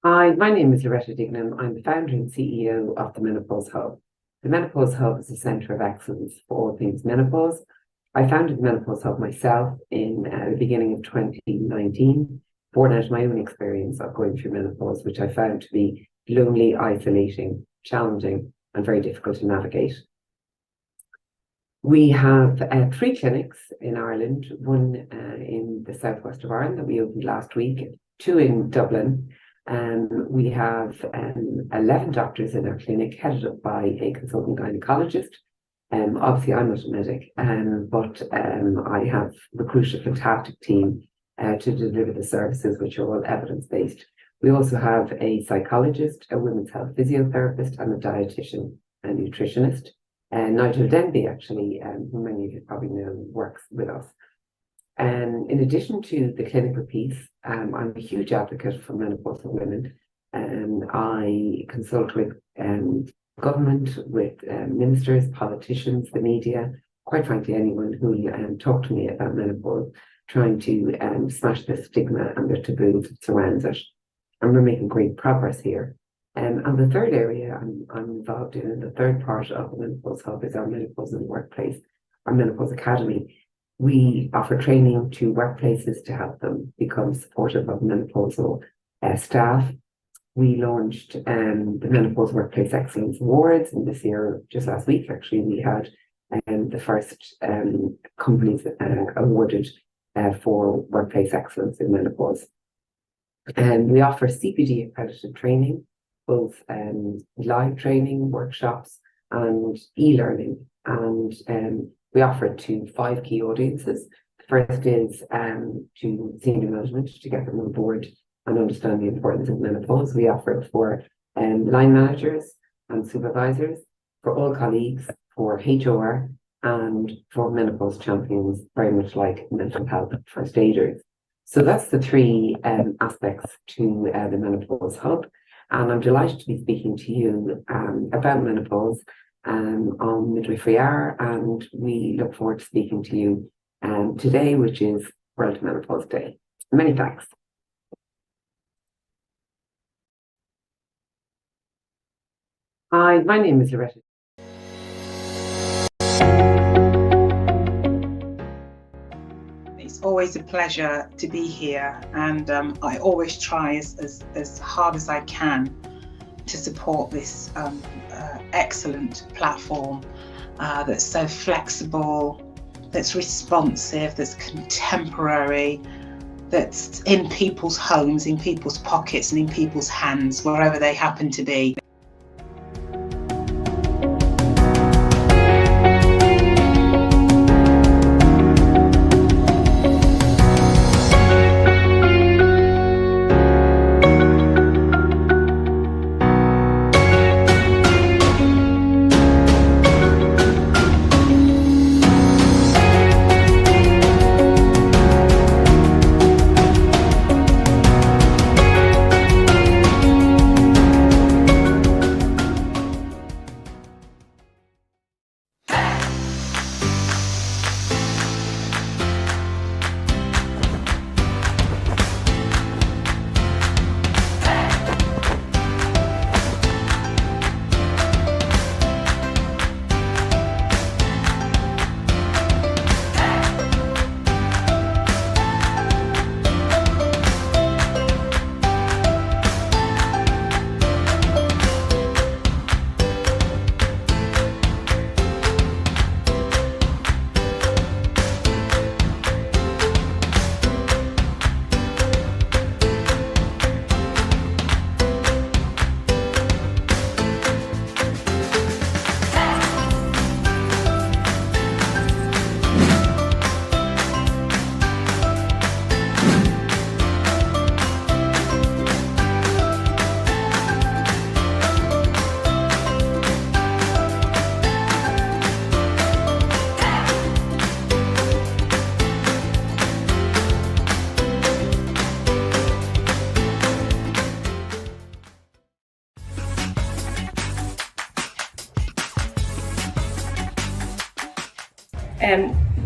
Hi, my name is Loretta Dignam. I'm the founder and CEO of the Menopause Hub. The Menopause Hub is a centre of excellence for all things menopause. I founded the Menopause Hub myself in the beginning of 2019, born out of my own experience of going through menopause, which I found to be lonely, isolating, challenging, and very difficult to navigate. We have 3 clinics in Ireland, one in the southwest of Ireland that we opened last week, 2 in Dublin. We have 11 doctors in our clinic, headed up by a consultant gynecologist. Obviously, I'm not a medic, but I have recruited a fantastic team to deliver the services, which are all evidence-based. We also have a psychologist, a women's health physiotherapist, and a dietitian and nutritionist. Nigel Denby, actually, who many of you probably know, works with us. In addition to the clinical piece, I'm a huge advocate for menopausal women. I consult with government, with ministers, politicians, the media, quite frankly, anyone who will talk to me about menopause, trying to smash the stigma and the taboos that surrounds it. And we're making great progress here. And the third area I'm involved in, and the third part of the Menopause Hub, is our Menopause in the Workplace, our Menopause Academy. We offer training to workplaces to help them become supportive of menopausal staff. We launched the Menopause Workplace Excellence Awards, and this year, just last week actually, we had the first companies awarded for workplace excellence in menopause. And we offer CPD accredited training, both live training, workshops, and e-learning. And we offer it to 5 key audiences. The first is to senior management, to get them on board and understand the importance of menopause. We offer it for line managers and supervisors, for all colleagues, for HOR, and for menopause champions, very much like mental health first aiders. So that's the 3 aspects to the Menopause Hub. And I'm delighted to be speaking to you about menopause on Midwifery Hour. And we look forward to speaking to you today, which is World Menopause Day. Many thanks. Hi, my name is Loretta. It's always a pleasure to be here, and I always try as hard as I can to support this excellent platform that's so flexible, that's responsive, that's contemporary, that's in people's homes, in people's pockets, and in people's hands, wherever they happen to be.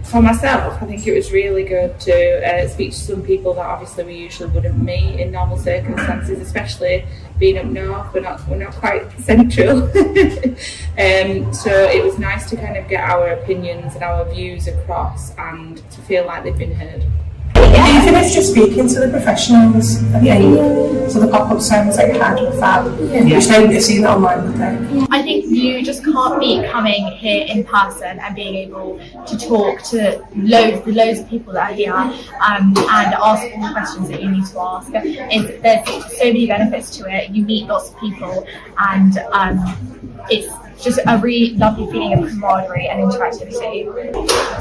For myself, I think it was really good to speak to some people that obviously we usually wouldn't meet in normal circumstances, especially being up north. We're not quite central. So it was nice to kind of get our opinions and our views across and to feel like they've been heard. Even if just speaking to the professionals, I think, so the pop-up sessions I had with Fab, which maybe they've seen it online with them. I think you just can't beat coming here in person and being able to talk to loads of people that are here and ask all the questions that you need to ask. There's so many benefits to it. You meet lots of people, and it's just a really lovely feeling of camaraderie and interactivity.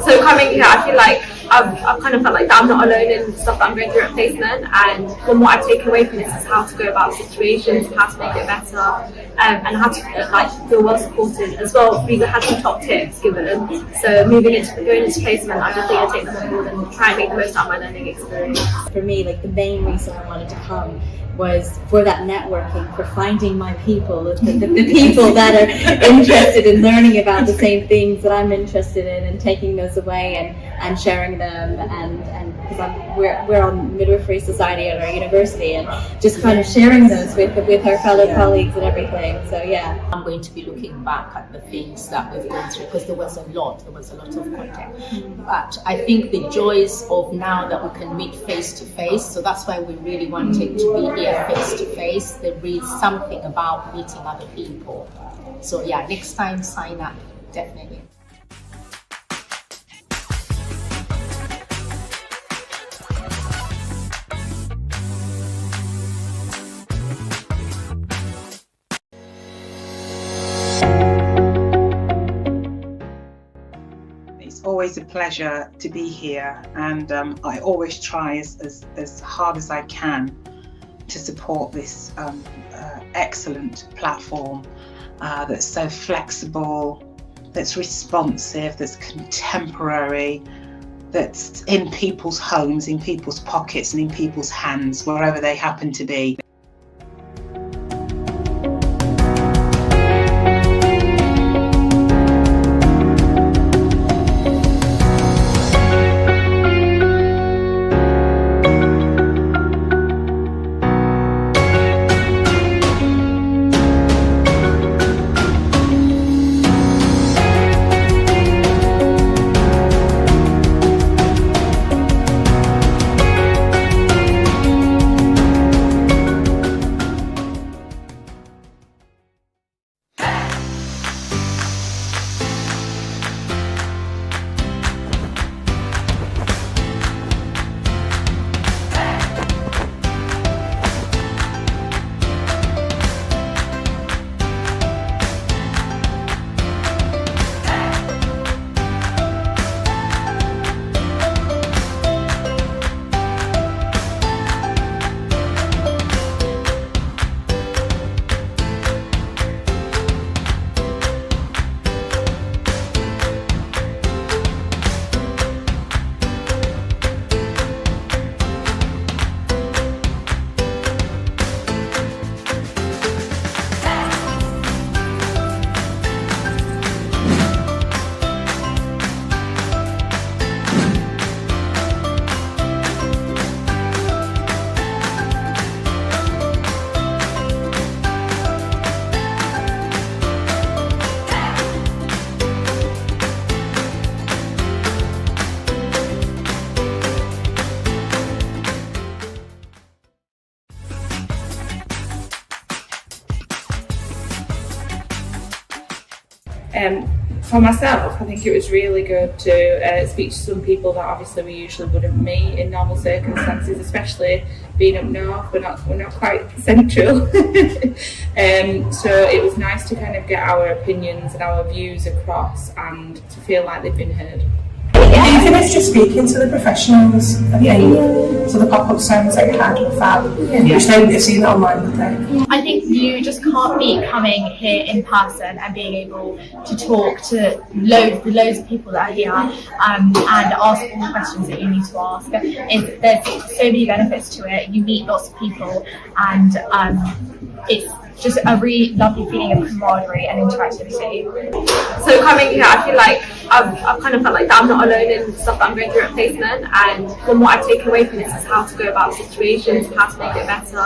So coming here, I feel like I've kind of felt like that I'm not alone in the stuff that I'm going through at placement, and from what I've taken away from this is how to go about situations, how to make it better, and how to feel well supported as well. We had some top tips given, so going into placement, I definitely going to take them on board and try and make the most out of my learning experience. For me, like the main reason I wanted to come was for that networking, for finding my people, the people that are interested in learning about the same things that I'm interested in, and taking those away and sharing them, and because we're on Midwifery Society at our university, and just kind of sharing those with our fellow colleagues and everything. So yeah, I'm going to be looking back at the things that we've gone through, because there was a lot of content. But I think the joys of now that we can meet face to face, so that's why we really wanted to be here face to face. There is something about meeting other people. So yeah, next time sign up, definitely. always a pleasure to be here, and I always try as hard as I can to support this excellent platform that's so flexible, that's responsive, that's contemporary, that's in people's homes, in people's pockets and in people's hands, wherever they happen to be. For myself, I think it was really good to speak to some people that obviously we usually wouldn't meet in normal circumstances, especially being up north. We're not quite central. So it was nice to kind of get our opinions and our views across and to feel like they've been heard. Even if just speaking to the professionals, I think, so the pop-up sounds like had with fab, which they would have seen it online, would they? I think you just can't beat coming here in person and being able to talk to loads of people that are here and ask all the questions that you need to ask. There's so many benefits to it. You meet lots of people, and it's just a really lovely feeling of camaraderie and interactivity. So coming here, I feel like I've kind of felt like that I'm not alone in the stuff that I'm going through at placement, and from what I've taken away from this is how to go about situations, how to make it better,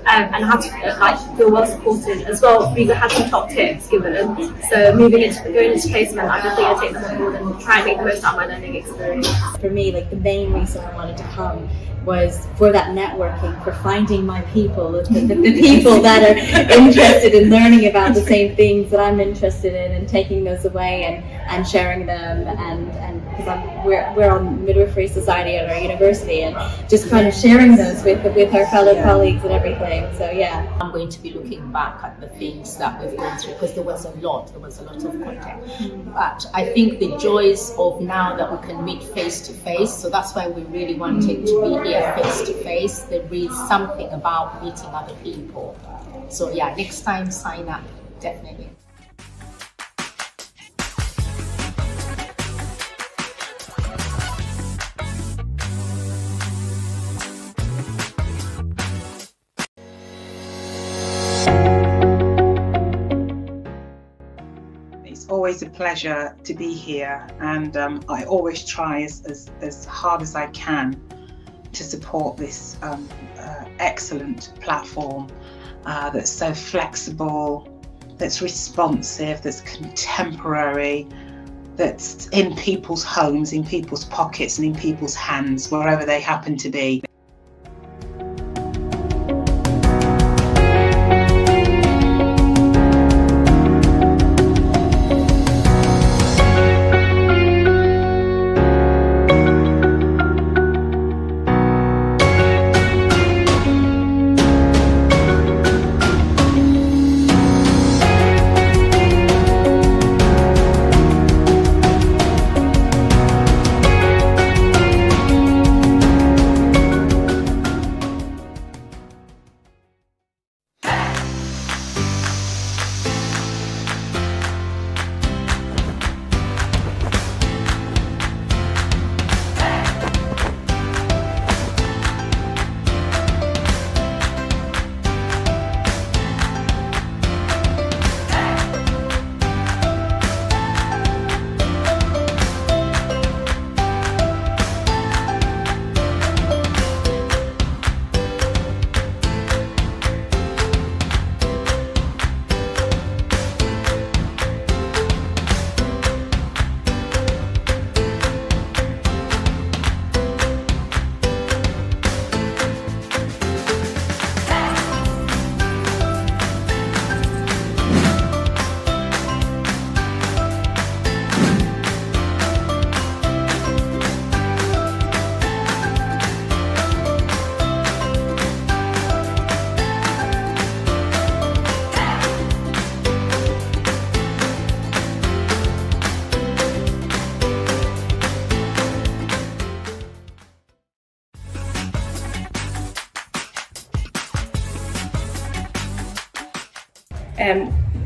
and how to feel well supported as well. We had some top tips given, so going into placement, I definitely going to take them on board and try and make the most out of my learning experience. For me, like the main reason I wanted to come was for that networking, for finding my people, the people that are interested in learning about the same things that I'm interested in, and taking those away and sharing them, and because we're on Midwifery Society at our university, and just kind of sharing those with our fellow colleagues and everything. So yeah, I'm going to be looking back at the things that we've gone through, because there was a lot of content. But I think the joys of now that we can meet face to face, so that's why we really wanted to be here face to face. There is something about meeting other people. So yeah, next time sign up, definitely. It's always a pleasure to be here, and I always try as hard as I can to support this excellent platform that's so flexible, that's responsive, that's contemporary, that's in people's homes, in people's pockets and in people's hands, wherever they happen to be.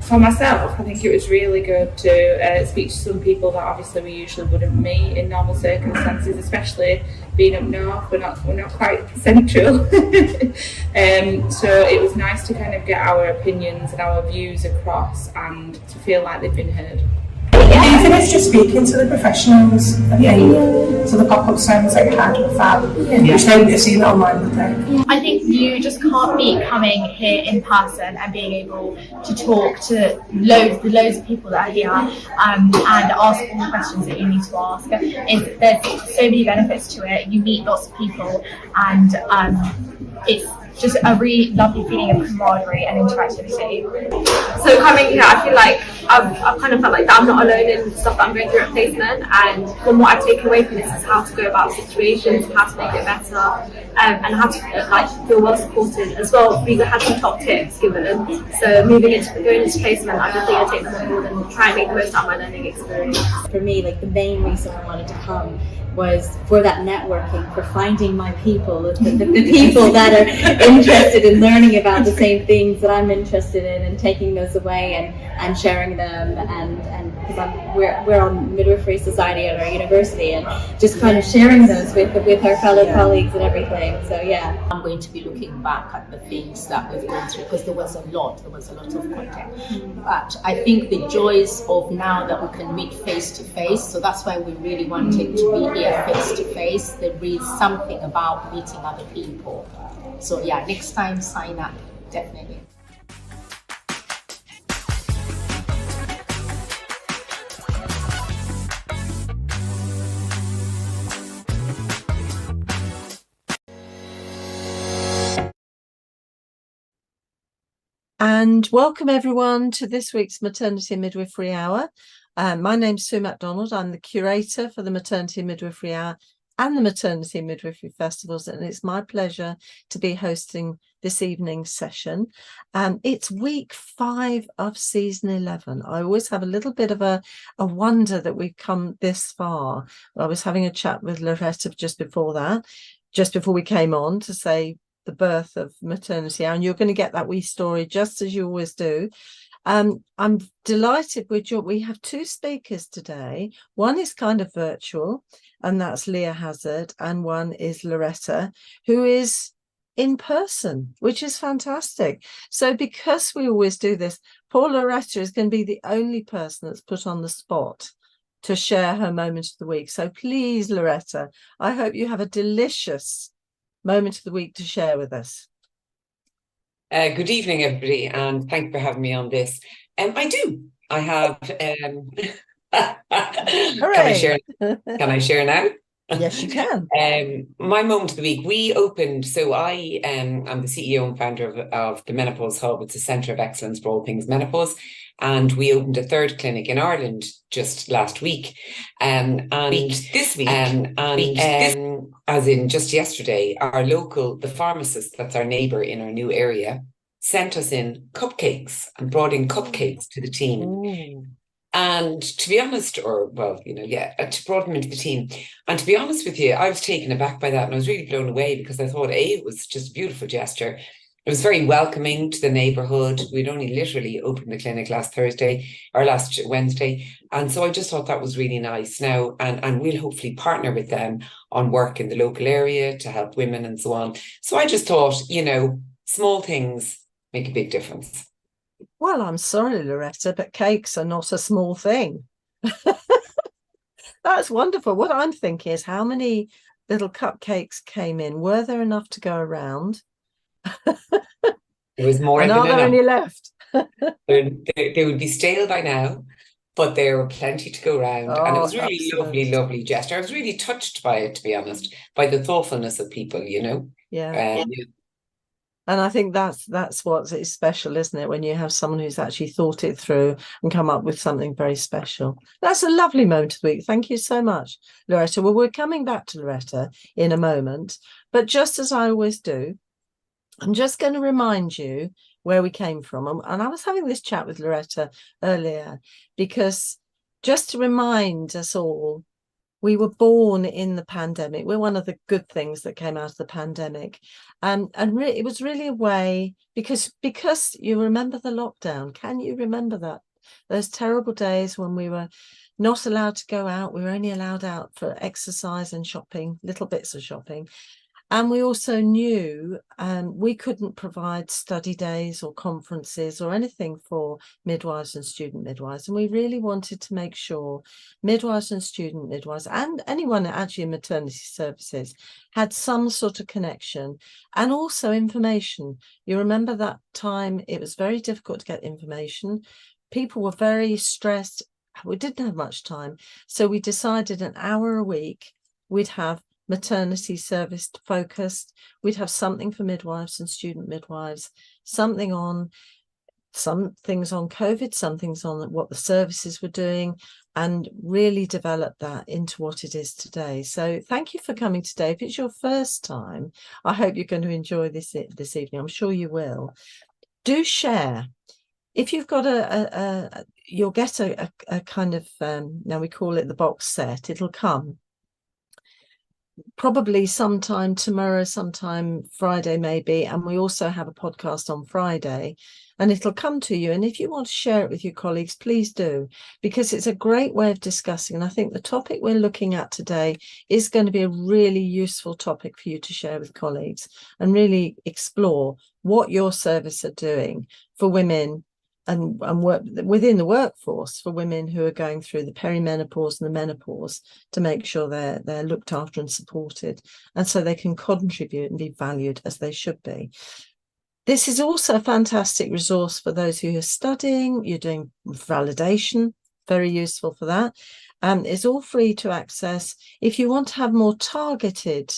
For myself, I think it was really good to speak to some people that obviously we usually wouldn't meet in normal circumstances, especially being up north. We're not quite central, so it was nice to kind of get our opinions and our views across and to feel like they've been heard. Even if just speaking to the professionals, I think, so the pop-up sounds like had with fab, which they would have seen it online, would they? I think you just can't beat coming here in person and being able to talk to loads of people that are here and ask all the questions that you need to ask. There's so many benefits to it. You meet lots of people and it's just a really lovely feeling of camaraderie and interactivity. So coming here, I feel like I've kind of felt like that I'm not alone in the stuff that I'm going through at placement, and from what I've taken away from this is how to go about situations, how to make it better, and how to feel well supported as well. We had some top tips given, so going into placement, I think I'll take them on board and try and make the most out of my learning experience. For me, like the main reason I wanted to come was for that networking, for finding my people, the people that are interested in learning about the same things that I'm interested in, and taking those away and sharing them, and because we're on Midwifery Society at our university, and just kind of sharing those with our fellow colleagues and everything. So yeah, I'm going to be looking back at the things that we've gone through, because there was a lot of content. But I think the joys of now that we can meet face to face, so that's why we really wanted to be here face to face. There is something about meeting other people. So yeah, next time sign up, definitely. And welcome everyone to this week's Maternity and Midwifery Hour. My name's Sue MacDonald. I'm the curator for the Maternity and Midwifery Hour and the Maternity and Midwifery Festivals, and it's my pleasure to be hosting this evening's session. It's week 5 of season 11. I always have a little bit of a wonder that we've come this far. I was having a chat with Loretta just before we came on, to say the birth of Maternity Hour, and you're going to get that wee story just as you always do. I'm delighted we have 2 speakers today. One is kind of virtual, and that's Leah Hazard, and one is Loretta, who is in person, which is fantastic. So because we always do this, poor Loretta is going to be the only person that's put on the spot to share her moment of the week. So please, Loretta, I hope you have a delicious moment of the week to share with us. Good evening, everybody, and thank you for having me on this. I do. I have. Can I share now? Yes, you can. My moment of the week. We opened. So I am the CEO and founder of the Menopause Hub. It's a centre of excellence for all things menopause, and we opened a 3rd clinic in Ireland just last week. And this week, as in just yesterday, the pharmacist, that's our neighbour in our new area, sent us in cupcakes and brought in cupcakes to the team. Ooh. And to be honest, to brought them into the team. And to be honest with you, I was taken aback by that, and I was really blown away, because I thought, it was just a beautiful gesture. It was very welcoming to the neighbourhood. We'd only literally opened the clinic last Wednesday. And so I just thought that was really nice now. And we'll hopefully partner with them on work in the local area to help women and so on. So I just thought, small things make a big difference. Well, I'm sorry, Loretta, but cakes are not a small thing. That's wonderful. What I'm thinking is, how many little cupcakes came in? Were there enough to go around? There was more and than are there enough. any left? They would be stale by now, but there were plenty to go around. And it was really lovely gesture. I was really touched by it, to be honest, by the thoughtfulness of people, Yeah. And I think that's what is special, isn't it? When you have someone who's actually thought it through and come up with something very special. That's a lovely moment of the week. Thank you so much, Loretta. Well, we're coming back to Loretta in a moment. But just as I always do, I'm just going to remind you where we came from. And I was having this chat with Loretta earlier, because just to remind us all We were born in the pandemic. We're one of the good things that came out of the pandemic. And it was really a way, because you remember the lockdown. Can you remember that? Those terrible days when we were not allowed to go out. We were only allowed out for exercise and shopping, little bits of shopping. And we also knew we couldn't provide study days or conferences or anything for midwives and student midwives. And we really wanted to make sure midwives and student midwives and anyone actually in maternity services had some sort of connection and also information. You remember that time it was very difficult to get information. People were very stressed. We didn't have much time. So we decided an hour a week we'd have maternity service focused. We'd have something for midwives and student midwives, some things on COVID, some things on what the services were doing, and really develop that into what it is today. So thank you for coming today. If it's your first time, I hope you're going to enjoy this evening. I'm sure you will. Do share. If you've got you'll get a kind of, now we call it the box set. It'll come probably sometime tomorrow, sometime Friday maybe, and we also have a podcast on Friday, and it'll come to you. And if you want to share it with your colleagues, please do, because it's a great way of discussing. And I think the topic we're looking at today is going to be a really useful topic for you to share with colleagues and really explore what your service are doing for women and work within the workforce for women who are going through the perimenopause and the menopause, to make sure they're looked after and supported, and so they can contribute and be valued as they should be. This is also a fantastic resource for those who are studying. You're doing validation, very useful for that. It's all free to access. If you want to have more targeted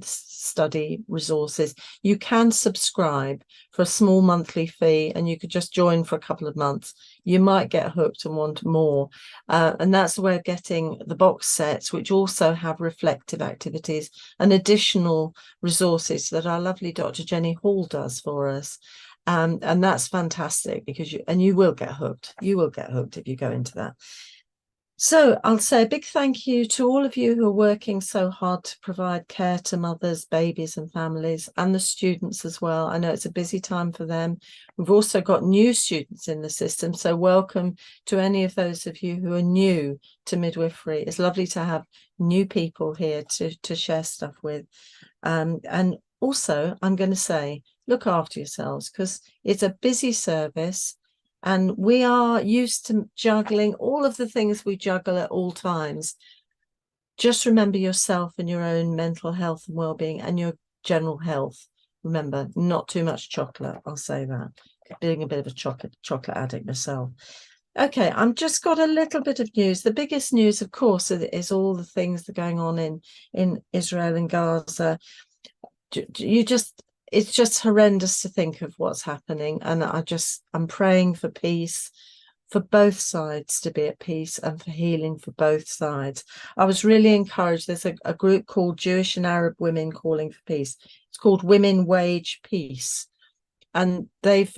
study resources, you can subscribe for a small monthly fee, and you could just join for a couple of months. You might get hooked and want more. And that's the way of getting the box sets, which also have reflective activities and additional resources that our lovely Dr. Jenny Hall does for us. And that's fantastic, because you will get hooked. You will get hooked if you go into that. So I'll say a big thank you to all of you who are working so hard to provide care to mothers, babies and families, and the students as well. I know it's a busy time for them. We've also got new students in the system, so welcome to any of those of you who are new to midwifery. It's lovely to have new people here to share stuff with. And also, I'm going to say, look after yourselves, because it's a busy service. And we are used to juggling all of the things we juggle at all times. Just remember yourself and your own mental health and well-being and your general health. Remember, not too much chocolate. I'll say that. Being a bit of a chocolate addict myself. Okay, I've just got a little bit of news. The biggest news, of course, is all the things that are going on in Israel and Gaza. It's just horrendous to think of what's happening, and I'm praying for peace, for both sides to be at peace, and for healing for both sides. I was really encouraged. There's a group called Jewish and Arab Women Calling for Peace. It's called Women Wage Peace, and they've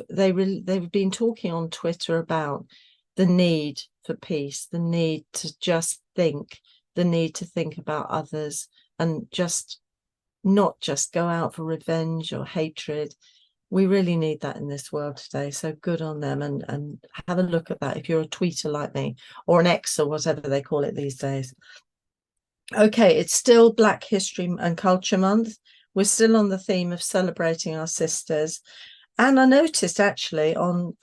been talking on Twitter about the need for peace, the need to just think, the need to think about others, and not just go out for revenge or hatred. We really need that in this world today. So good on them, and have a look at that if you're a tweeter like me, or an X or whatever they call it these days. Okay, it's still Black History and Culture Month. We're still on the theme of celebrating our sisters. And I noticed actually on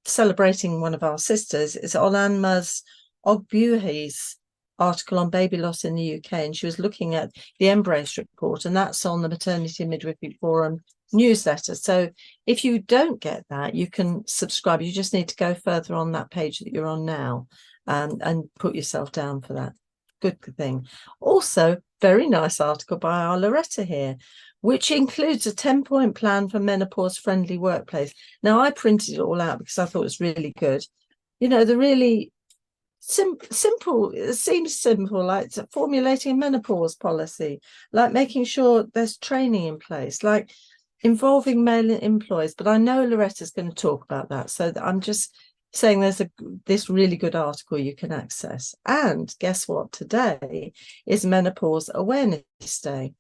celebrating one of our sisters is Olanma's Ogbuhi's article on baby loss in the UK, and she was looking at the Embrace report, and that's on the Maternity and Midwifery Forum newsletter. So if you don't get that, you can subscribe. You just need to go further on that page that you're on now, and put yourself down for that. Good thing. Also, very nice article by our Loretta here, which includes a 10-point plan for menopause-friendly workplace. Now, I printed it all out because I thought it was really good. You know, the really simple, it seems simple, like formulating a menopause policy, like making sure there's training in place, like involving male employees. But I know Loretta's going to talk about that, so I'm just saying there's this really good article you can access. And guess what? Today is Menopause Awareness Day.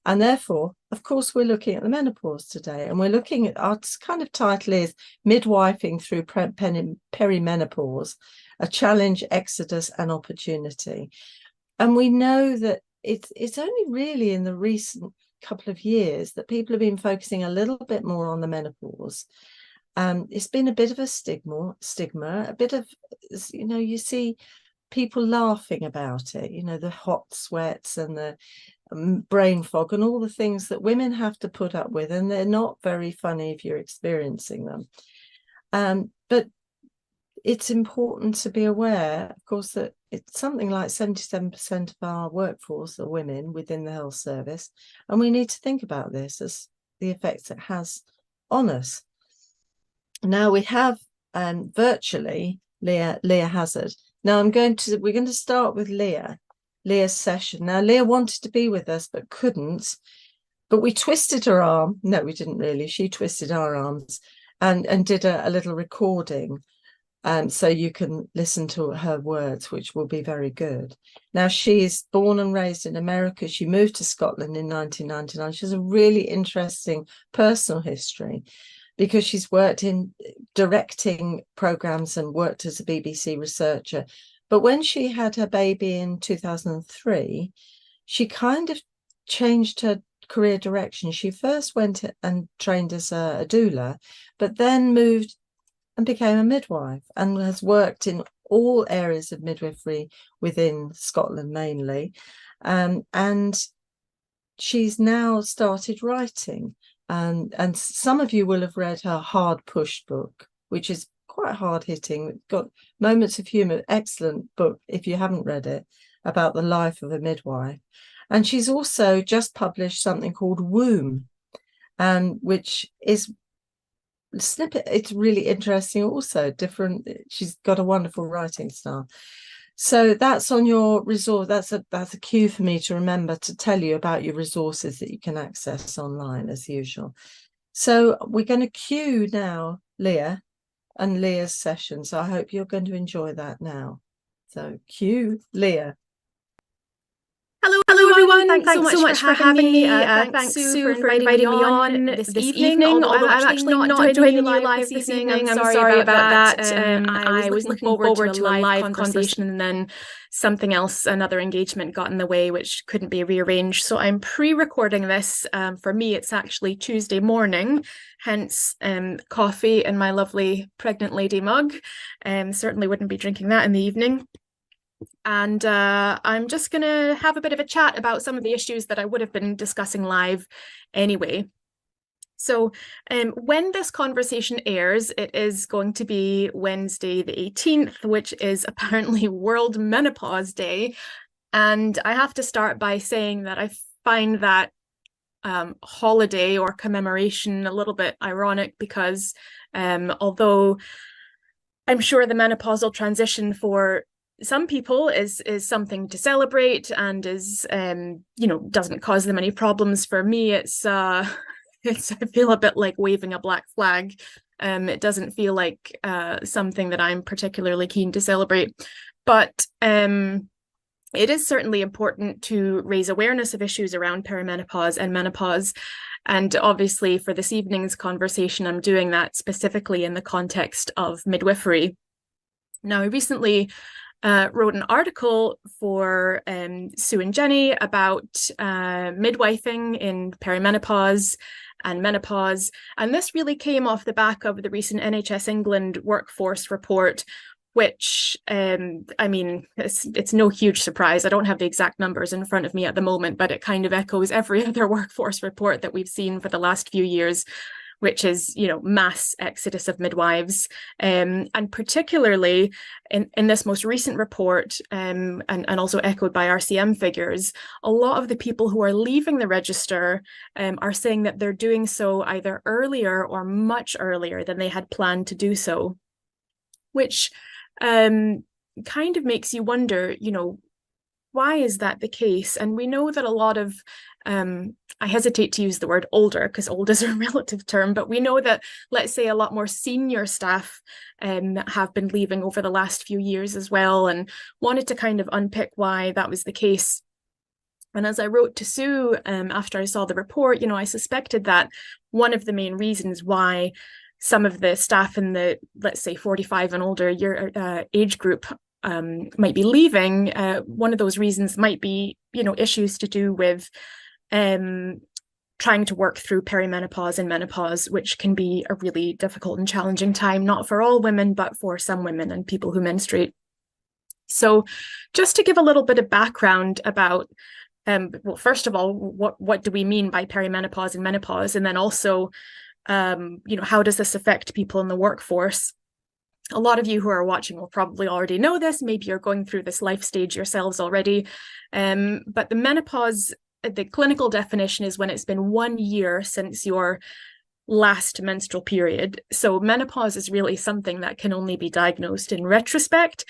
And therefore, of course, we're looking at the menopause today, and we're looking at our kind of title is Midwifing Through Perimenopause, a Challenge, Exodus and Opportunity. And we know that it's only really in the recent couple of years that people have been focusing a little bit more on the menopause. It's been a bit of a stigma, a bit of, you see people laughing about it, the hot sweats and the brain fog and all the things that women have to put up with, and they're not very funny if you're experiencing them. But it's important to be aware, of course, that it's something like 77% of our workforce are women within the health service, and we need to think about this as the effects it has on us. Now we have virtually Leah Hazard. Now we're going to start with Leah's session. Now Leah wanted to be with us but couldn't, but we twisted her arm. No, we didn't really. She twisted our arms and did a little recording. So you can listen to her words, which will be very good. Now, she's born and raised in America. She moved to Scotland in 1999. She has a really interesting personal history because she's worked in directing programs and worked as a BBC researcher. But when she had her baby in 2003, she kind of changed her career direction. She first went and trained as a doula, but then moved and became a midwife and has worked in all areas of midwifery within Scotland mainly. And she's now started writing. And some of you will have read her Hard Push book, which is quite hard-hitting. It's got moments of humour. Excellent book if you haven't read it, about the life of a midwife. And she's also just published something called Womb, which is snippet. It's really interesting, also different. She's got a wonderful writing style. So that's on your resource. That's a cue for me to remember to tell you about your resources that you can access online as usual. So we're going to cue now Leah and Leah's session. So I hope you're going to enjoy that now. So cue Leah. Hello everyone, thanks so much for having me. Thanks Sue for inviting me on this evening, although I'm actually not joining you live this evening. I'm sorry about that. I was looking forward to a live conversation and then something else, another engagement got in the way, which couldn't be rearranged. So I'm pre-recording this. For me, it's actually Tuesday morning, hence coffee in my lovely pregnant lady mug. Certainly wouldn't be drinking that in the evening. And I'm just going to have a bit of a chat about some of the issues that I would have been discussing live anyway. So when this conversation airs, it is going to be Wednesday the 18th, which is apparently World Menopause Day. And I have to start by saying that I find that holiday or commemoration a little bit ironic because although I'm sure the menopausal transition for some people is something to celebrate and is doesn't cause them any problems. For me, it's I feel a bit like waving a black flag. It doesn't feel like something that I'm particularly keen to celebrate, but it is certainly important to raise awareness of issues around perimenopause and menopause. And obviously for this evening's conversation, I'm doing that specifically in the context of midwifery. Now, I recently wrote an article for Sue and Jenny about midwifing in perimenopause and menopause. And this really came off the back of the recent NHS England workforce report, which, I mean, it's no huge surprise. I don't have the exact numbers in front of me at the moment, but it kind of echoes every other workforce report that we've seen for the last few years, which is, mass exodus of midwives. And particularly in this most recent report, and also echoed by RCM figures, a lot of the people who are leaving the register are saying that they're doing so either earlier or much earlier than they had planned to do so, which kind of makes you wonder, why is that the case? And we know that a lot of, I hesitate to use the word older because old is a relative term, but we know that, let's say, a lot more senior staff have been leaving over the last few years as well, and wanted to kind of unpick why that was the case. And as I wrote to Sue after I saw the report, I suspected that one of the main reasons why some of the staff in the, let's say, 45 and older age group might be leaving, one of those reasons might be, issues to do with trying to work through perimenopause and menopause, which can be a really difficult and challenging time, not for all women, but for some women and people who menstruate. So just to give a little bit of background about, well, first of all, what do we mean by perimenopause and menopause? And then also, how does this affect people in the workforce? A lot of you who are watching will probably already know this. Maybe you're going through this life stage yourselves already. But the menopause, the clinical definition is when it's been 1 year since your last menstrual period. So menopause is really something that can only be diagnosed in retrospect.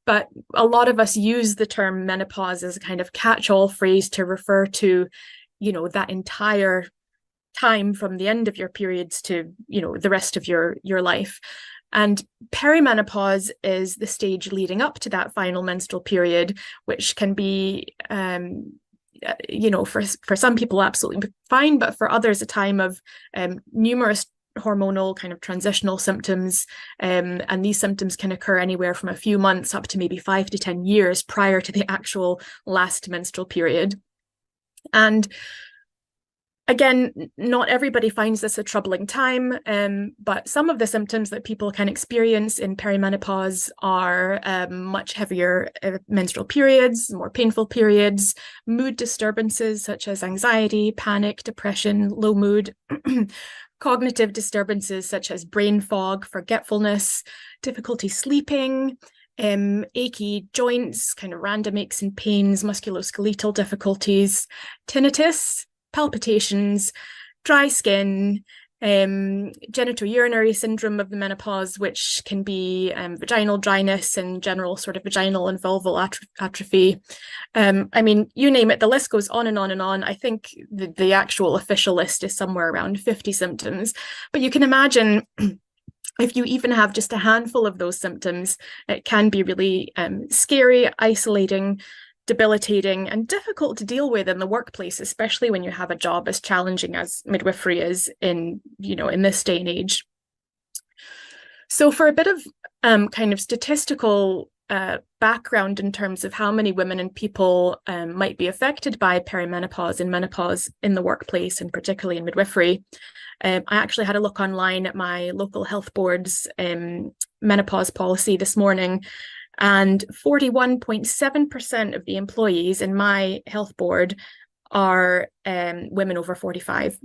But a lot of us use the term menopause as a kind of catch-all phrase to refer to, that entire time from the end of your periods to, the rest of your life. And perimenopause is the stage leading up to that final menstrual period, which can be, for some people absolutely fine, but for others a time of numerous hormonal kind of transitional symptoms, and these symptoms can occur anywhere from a few months up to maybe 5 to 10 years prior to the actual last menstrual period. And again, not everybody finds this a troubling time, but some of the symptoms that people can experience in perimenopause are much heavier menstrual periods, more painful periods, mood disturbances such as anxiety, panic, depression, low mood, cognitive disturbances such as brain fog, forgetfulness, difficulty sleeping, achy joints, kind of random aches and pains, musculoskeletal difficulties, tinnitus, palpitations, dry skin, genitourinary syndrome of the menopause, which can be vaginal dryness and general sort of vaginal and vulval atrophy. You name it, the list goes on and on and on. I think the actual official list is somewhere around 50 symptoms, but you can imagine if you even have just a handful of those symptoms, it can be really scary, isolating, debilitating, and difficult to deal with in the workplace, especially when you have a job as challenging as midwifery is in this day and age. So for a bit of kind of statistical background in terms of how many women and people might be affected by perimenopause and menopause in the workplace, and particularly in midwifery, I actually had a look online at my local health board's menopause policy this morning, and 41.7% of the employees in my health board are women over 45.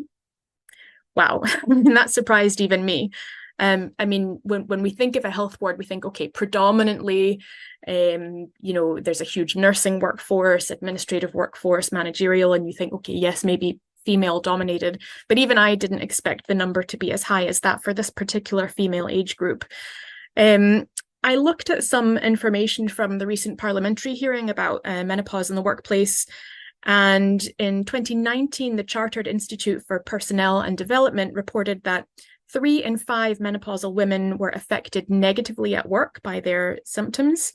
Wow, that surprised even me. When we think of a health board, we think, okay, predominantly, there's a huge nursing workforce, administrative workforce, managerial, and you think, okay, yes, maybe female dominated, but even I didn't expect the number to be as high as that for this particular female age group. I looked at some information from the recent parliamentary hearing about menopause in the workplace, and in 2019, the Chartered Institute for Personnel and Development reported that 3 in 5 menopausal women were affected negatively at work by their symptoms.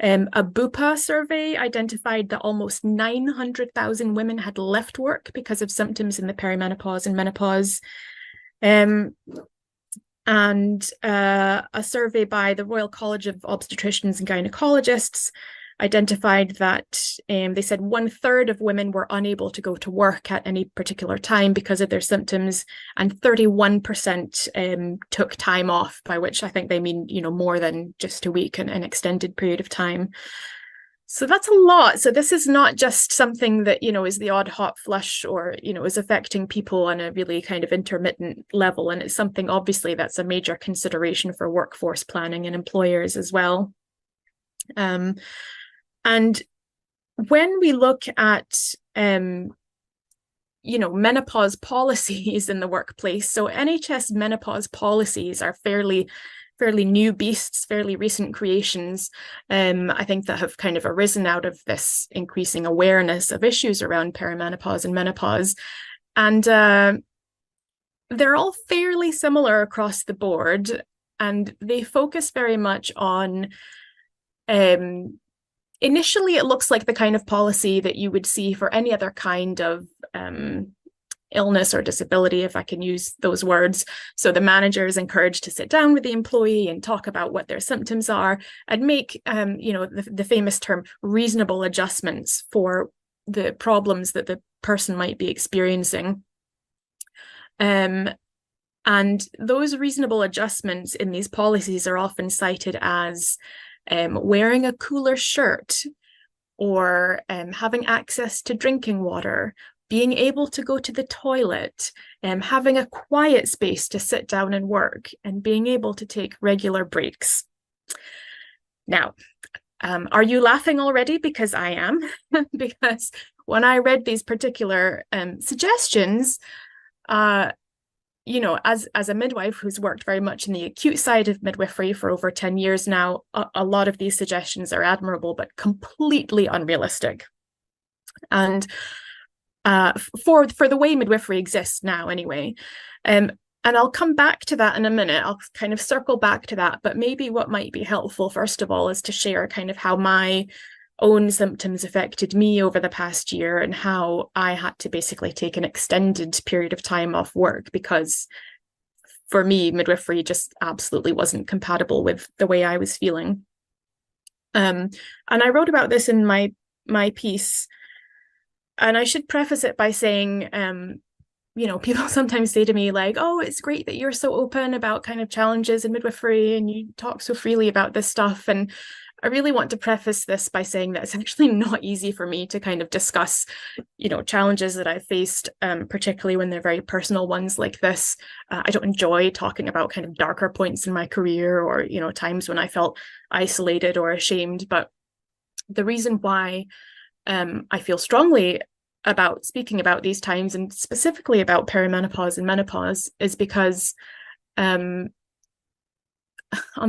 A BUPA survey identified that almost 900,000 women had left work because of symptoms in the perimenopause and menopause. And a survey by the Royal College of Obstetricians and Gynecologists identified that they said 1/3 of women were unable to go to work at any particular time because of their symptoms, and 31% took time off, by which I think they mean, more than just a week and an extended period of time. So that's a lot. So this is not just something that, is the odd hot flush or, is affecting people on a really kind of intermittent level. And it's something, obviously, that's a major consideration for workforce planning and employers as well. And when we look at, menopause policies in the workplace, so NHS menopause policies are fairly fairly new beasts, fairly recent creations, I think, that have kind of arisen out of this increasing awareness of issues around perimenopause and menopause. And they're all fairly similar across the board, and they focus very much on, initially it looks like the kind of policy that you would see for any other kind of illness or disability, if I can use those words. So the manager is encouraged to sit down with the employee and talk about what their symptoms are and make, the famous term, reasonable adjustments for the problems that the person might be experiencing. And those reasonable adjustments in these policies are often cited as wearing a cooler shirt, or having access to drinking water, being able to go to the toilet, having a quiet space to sit down and work, and being able to take regular breaks. Now, are you laughing already? Because I am. Because when I read these particular suggestions, as a midwife who's worked very much in the acute side of midwifery for over 10 years now, a lot of these suggestions are admirable, but completely unrealistic. And for the way midwifery exists now anyway. And I'll come back to that in a minute. I'll kind of circle back to that, but maybe what might be helpful, first of all, is to share kind of how my own symptoms affected me over the past year, and how I had to basically take an extended period of time off work, because for me, midwifery just absolutely wasn't compatible with the way I was feeling. And I wrote about this in my piece. And I should preface it by saying, people sometimes say to me, like, oh, it's great that you're so open about kind of challenges in midwifery and you talk so freely about this stuff. And I really want to preface this by saying that it's actually not easy for me to kind of discuss, challenges that I've faced, particularly when they're very personal ones like this. I don't enjoy talking about kind of darker points in my career, or, times when I felt isolated or ashamed. But the reason why I feel strongly about speaking about these times, and specifically about perimenopause and menopause, is because on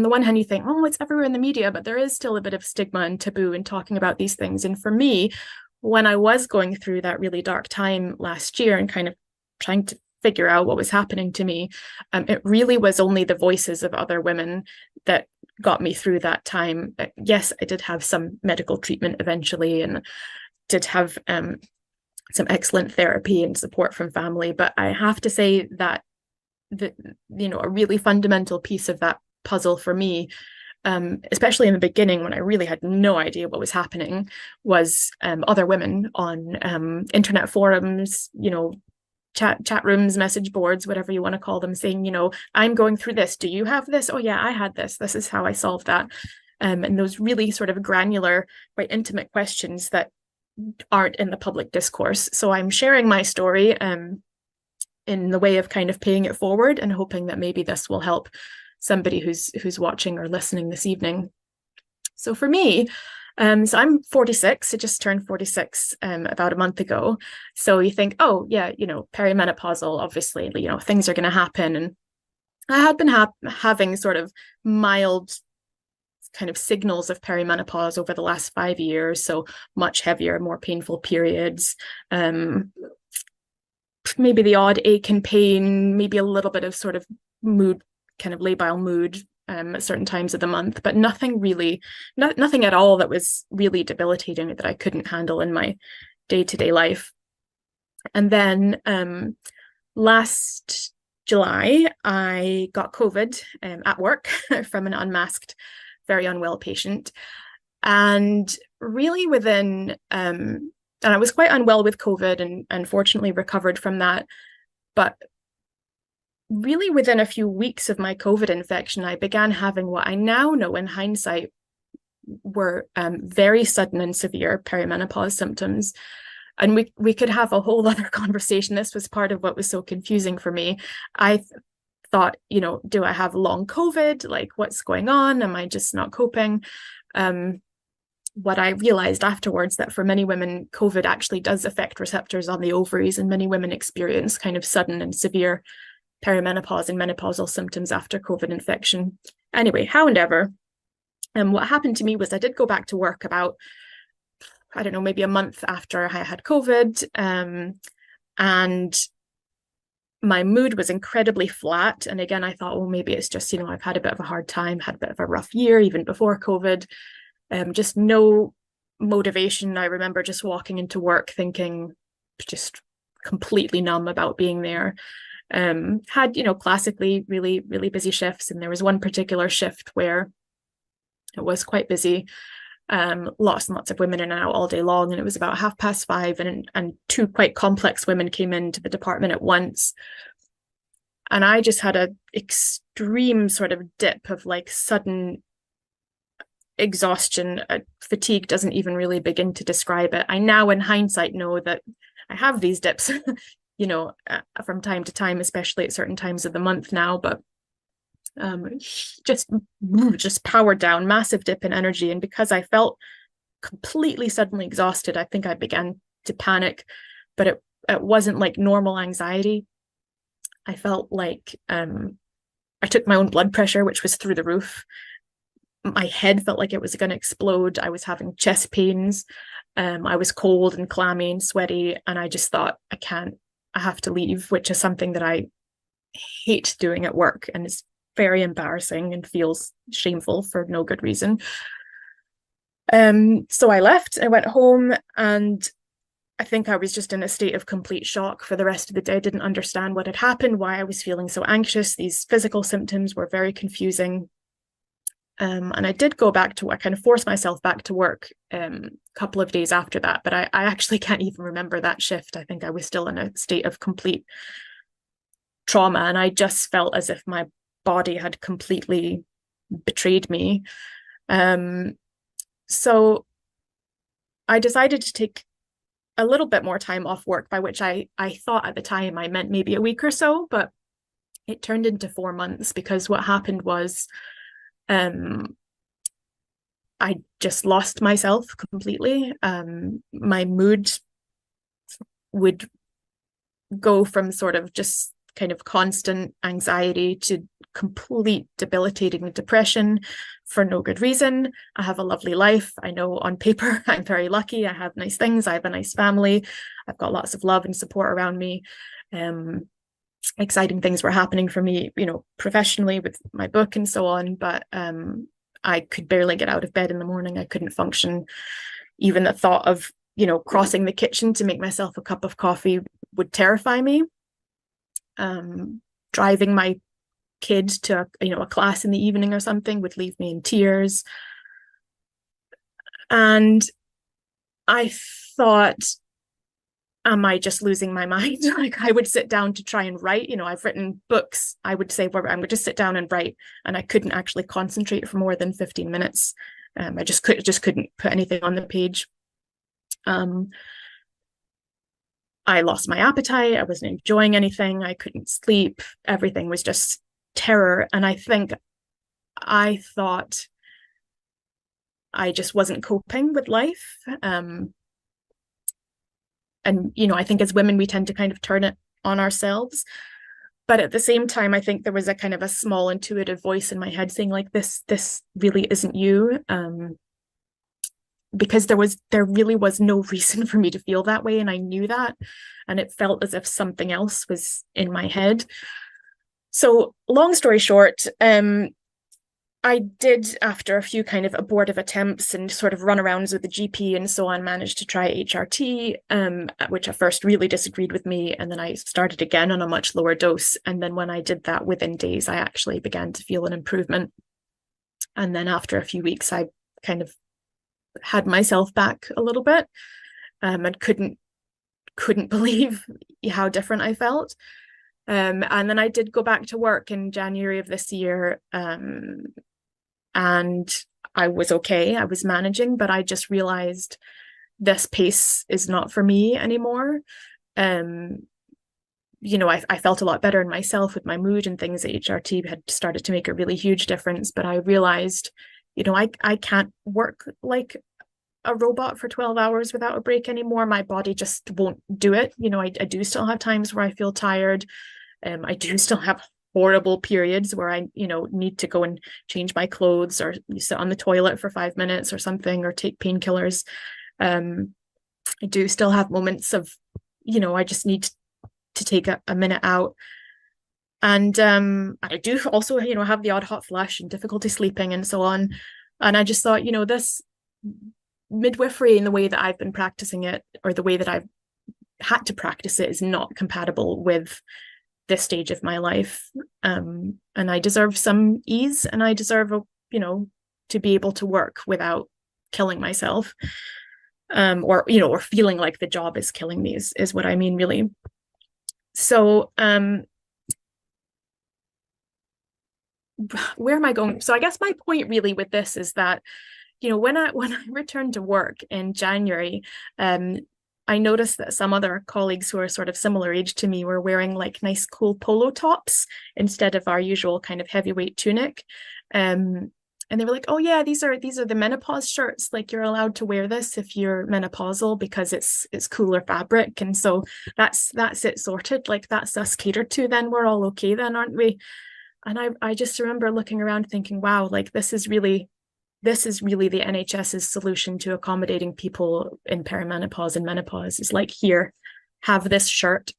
the one hand you think, oh, it's everywhere in the media, but there is still a bit of stigma and taboo in talking about these things. And for me, when I was going through that really dark time last year and kind of trying to figure out what was happening to me, it really was only the voices of other women that got me through that time. Yes, I did have some medical treatment eventually, and did have some excellent therapy and support from family. But I have to say that a really fundamental piece of that puzzle for me, especially in the beginning when I really had no idea what was happening, was other women on internet forums, chat rooms, message boards, whatever you want to call them, saying, I'm going through this. Do you have this? Oh yeah, I had this. This is how I solved that. And those really sort of granular, quite intimate questions that aren't in the public discourse. So I'm sharing my story in the way of kind of paying it forward, and hoping that maybe this will help somebody who's watching or listening this evening. So for me, so I'm 46. I just turned 46 about a month ago. So you think, oh yeah, perimenopausal, obviously, things are going to happen. And I had been having sort of mild kind of signals of perimenopause over the last 5 years. So much heavier, more painful periods, maybe the odd ache and pain, maybe a little bit of sort of mood, kind of labile mood at certain times of the month, but nothing at all that was really debilitating that I couldn't handle in my day-to-day life. And then last July, I got COVID at work from an unmasked, very unwell patient. And really within, and I was quite unwell with COVID and fortunately recovered from that. But really within a few weeks of my COVID infection, I began having what I now know in hindsight were very sudden and severe perimenopause symptoms. And we could have a whole other conversation. This was part of what was so confusing for me. I thought, do I have long COVID? Like, what's going on? Am I just not coping? What I realized afterwards, that for many women, COVID actually does affect receptors on the ovaries, and many women experience kind of sudden and severe perimenopause and menopausal symptoms after COVID infection. Anyway, however, what happened to me was I did go back to work about, I don't know, maybe a month after I had COVID, and my mood was incredibly flat. And again, I thought, well, maybe it's just, I've had a bit of a hard time, had a bit of a rough year, even before COVID, just no motivation. I remember just walking into work thinking just completely numb about being there. Had, classically really, really busy shifts. And there was one particular shift where it was quite busy. Lots and lots of women in and out all day long, and it was about 5:30, and two quite complex women came into the department at once, and I just had an extreme sort of dip of like sudden exhaustion. Fatigue doesn't even really begin to describe it. I now in hindsight know that I have these dips from time to time, especially at certain times of the month now, but just powered down, massive dip in energy. And because I felt completely suddenly exhausted, I think I began to panic, but it wasn't like normal anxiety. I felt like I took my own blood pressure, which was through the roof. My head felt like it was going to explode. I was having chest pains. I was cold and clammy and sweaty, and I just thought, I have to leave, which is something that I hate doing at work, and it's very embarrassing and feels shameful for no good reason. So I left, I went home, and I think I was just in a state of complete shock for the rest of the day. I didn't understand what had happened, why I was feeling so anxious. These physical symptoms were very confusing. And I did go back to work, I kind of forced myself back to work a couple of days after that, but I actually can't even remember that shift. I think I was still in a state of complete trauma, and I just felt as if my body had completely betrayed me. So I decided to take a little bit more time off work, by which I thought at the time I meant maybe a week or so, but it turned into 4 months, because what happened was I just lost myself completely. My mood would go from sort of just kind of constant anxiety to complete debilitating depression for no good reason. I have a lovely life. I know on paper I'm very lucky. I have nice things. I have a nice family. I've got lots of love and support around me. Exciting things were happening for me, professionally with my book and so on, but I could barely get out of bed in the morning. I couldn't function. Even the thought of, crossing the kitchen to make myself a cup of coffee would terrify me. Driving my kid to a class in the evening or something would leave me in tears. And I thought, am I just losing my mind? Like, I would sit down to try and write. I've written books. I would say, well, I would just sit down and write, and I couldn't actually concentrate for more than 15 minutes. I just couldn't put anything on the page. I lost my appetite. I wasn't enjoying anything. I couldn't sleep. Everything was just terror. And I thought I just wasn't coping with life. And, I think as women, we tend to kind of turn it on ourselves. But at the same time, I think there was a kind of a small intuitive voice in my head saying, like, this really isn't you. Because there really was no reason for me to feel that way. And I knew that. And it felt as if something else was in my head. So long story short, I did, after a few kind of abortive attempts and sort of runarounds with the GP and so on, managed to try HRT, which at first really disagreed with me. And then I started again on a much lower dose. And then when I did that, within days, I actually began to feel an improvement. And then after a few weeks, I kind of had myself back a little bit, and couldn't believe how different I felt. And then I did go back to work in January of this year, and I was okay. I was managing, but I just realized this pace is not for me anymore. I felt a lot better in myself with my mood and things. HRT had started to make a really huge difference, but I realized, I can't work like a robot for 12 hours without a break anymore. My body just won't do it. I do still have times where I feel tired. I do still have horrible periods where I, need to go and change my clothes or sit on the toilet for 5 minutes or something, or take painkillers. I do still have moments of, I just need to take a minute out. And I do also, have the odd hot flush and difficulty sleeping and so on. And I just thought, this midwifery in the way that I've been practicing it, or the way that I've had to practice it, is not compatible with this stage of my life. And I deserve some ease, and I deserve, to be able to work without killing myself. Or feeling like the job is killing me is what I mean, really. So where am I going? So I guess my point really with this is that, when I returned to work in January, I noticed that some other colleagues who are sort of similar age to me were wearing like nice cool polo tops instead of our usual kind of heavyweight tunic. And they were like, oh yeah, these are the menopause shirts. Like, you're allowed to wear this if you're menopausal because it's cooler fabric. And so that's it sorted. Like, that's us catered to then. We're all okay then, aren't we? And I just remember looking around thinking, wow, like this is really the NHS's solution to accommodating people in perimenopause and menopause. Is like, here, have this shirt.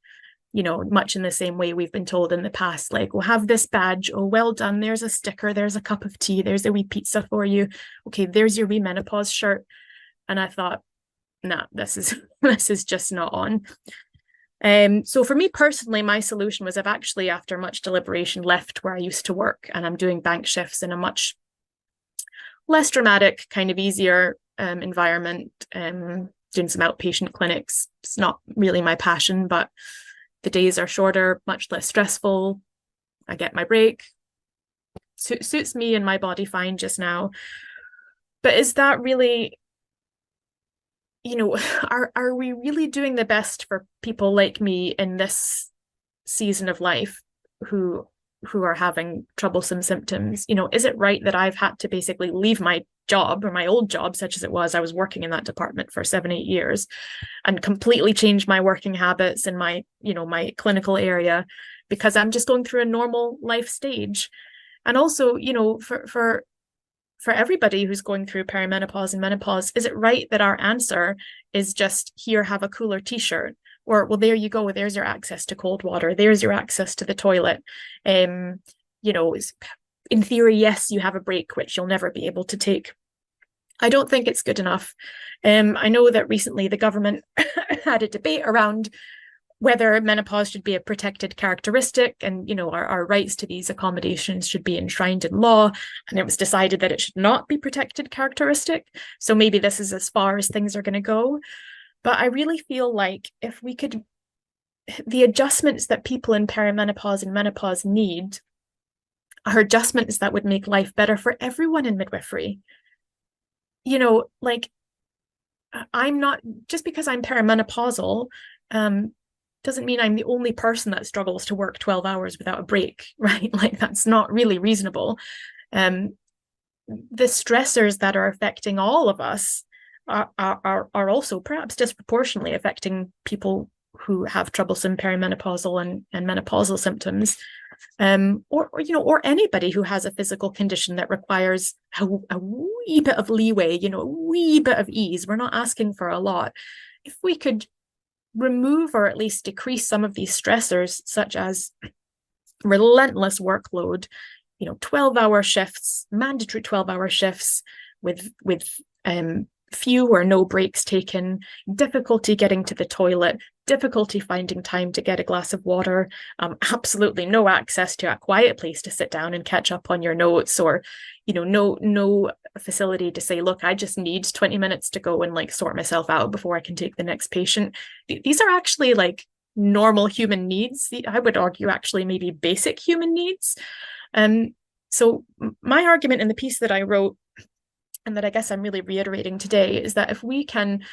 Much in the same way we've been told in the past, like, we'll have this badge. Oh, well done. There's a sticker. There's a cup of tea. There's a wee pizza for you. Okay, there's your wee menopause shirt. And I thought, nah, this is just not on. So for me personally, my solution was, I've actually, after much deliberation, left where I used to work, and I'm doing bank shifts in a much less dramatic, kind of easier environment, doing some outpatient clinics. It's not really my passion, but the days are shorter, much less stressful. I get my break. Suits me and my body fine just now. But is that really, are we really doing the best for people like me in this season of life who are having troublesome symptoms? Is it right that I've had to basically leave my job, or my old job, such as it was? I was working in that department for 7-8 years, and completely change my working habits and my clinical area because I'm just going through a normal life stage. And also, for everybody who's going through perimenopause and menopause, is it right that our answer is just, here, have a cooler t-shirt? Or, well, there you go, there's your access to cold water, there's your access to the toilet. In theory, yes, you have a break, which you'll never be able to take. I don't think it's good enough. I know that recently the government had a debate around whether menopause should be a protected characteristic, and our rights to these accommodations should be enshrined in law, and it was decided that it should not be protected characteristic. So maybe this is as far as things are going to go. But I really feel like if we could, the adjustments that people in perimenopause and menopause need are adjustments that would make life better for everyone in midwifery. Like, I'm not, just because I'm perimenopausal, doesn't mean I'm the only person that struggles to work 12 hours without a break, right? Like, that's not really reasonable. The stressors that are affecting all of us are also perhaps disproportionately affecting people who have troublesome perimenopausal and menopausal symptoms, or anybody who has a physical condition that requires a wee bit of leeway, a wee bit of ease. We're not asking for a lot. If we could remove or at least decrease some of these stressors, such as relentless workload, 12-hour shifts, mandatory 12-hour shifts with few or no breaks taken, difficulty getting to the toilet, difficulty finding time to get a glass of water, absolutely no access to a quiet place to sit down and catch up on your notes, or no facility to say, look, I just need 20 minutes to go and sort myself out before I can take the next patient. These are actually normal human needs. I would argue actually maybe basic human needs. So my argument in the piece that I wrote, and that I guess I'm really reiterating today, is that if we can,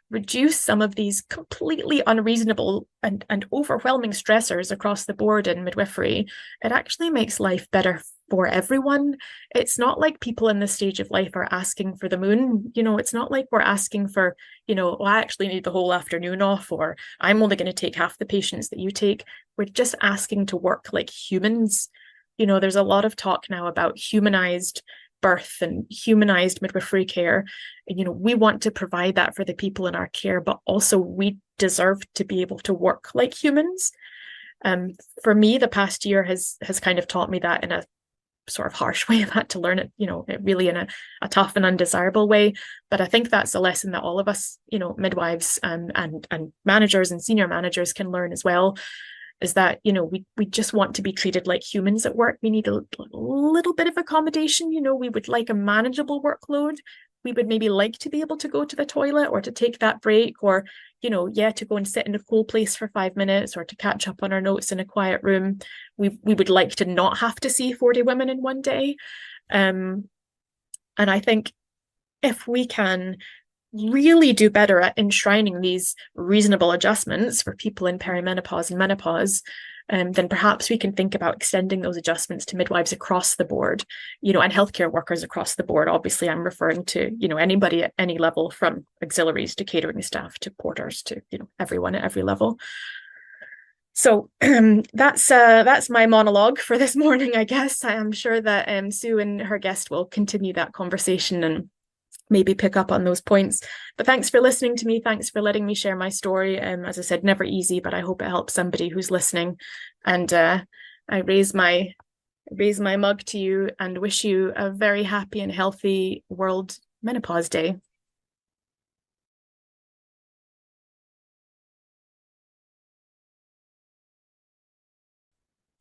reduce some of these completely unreasonable and overwhelming stressors across the board in midwifery, it actually makes life better for everyone. It's not like people in this stage of life are asking for the moon. It's not like we're asking for, I actually need the whole afternoon off, or I'm only going to take half the patients that you take. we're just asking to work like humans. You know, there's a lot of talk now about humanized birth and humanized midwifery care. You know, we want to provide that for the people in our care, but also we deserve to be able to work like humans. For me, the past year has kind of taught me that in a sort of harsh way. I've had to learn it, you know, really in a tough and undesirable way. But I think that's a lesson that all of us, you know, midwives and managers and senior managers can learn as well, is that, you know, we just want to be treated like humans at work. We need a little bit of accommodation. You know, we would like a manageable workload. We would maybe like to be able to go to the toilet or to take that break, or, you know, to go and sit in a cool place for 5 minutes, or to catch up on our notes in a quiet room. We would like to not have to see 40 women in one day. And I think if we can really do better at enshrining these reasonable adjustments for people in perimenopause and menopause, then perhaps we can think about extending those adjustments to midwives across the board, you know, and healthcare workers across the board. Obviously, I'm referring to, you know, anybody at any level, from auxiliaries to catering staff to porters to, you know, everyone at every level. So that's my monologue for this morning, I guess. I'm sure that Sue and her guest will continue that conversation and maybe pick up on those points. But thanks for listening to me. Thanks for letting me share my story. As I said, never easy, but I hope it helps somebody who's listening. And I raise my mug to you and wish you a very happy and healthy World Menopause Day.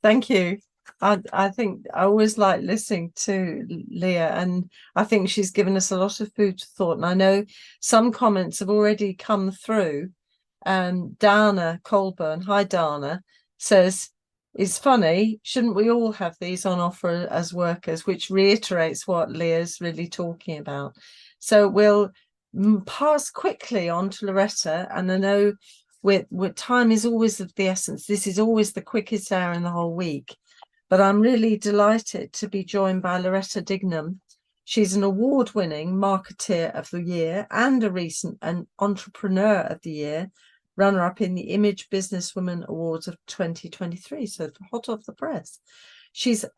Thank you. I think I always like listening to Leah, and I think she's given us a lot of food for thought. And I know some comments have already come through. Dana Colburn, hi Dana, says, it's funny, shouldn't we all have these on offer as workers? Which reiterates what Leah's really talking about. So we'll pass quickly on to Loretta, and I know with time is always of the essence. This is always the quickest hour in the whole week. But I'm really delighted to be joined by Loretta Dignam. She's an award-winning Marketeer of the Year and a recent Entrepreneur of the Year, runner-up in the Image Businesswoman Awards of 2023, so hot off the press.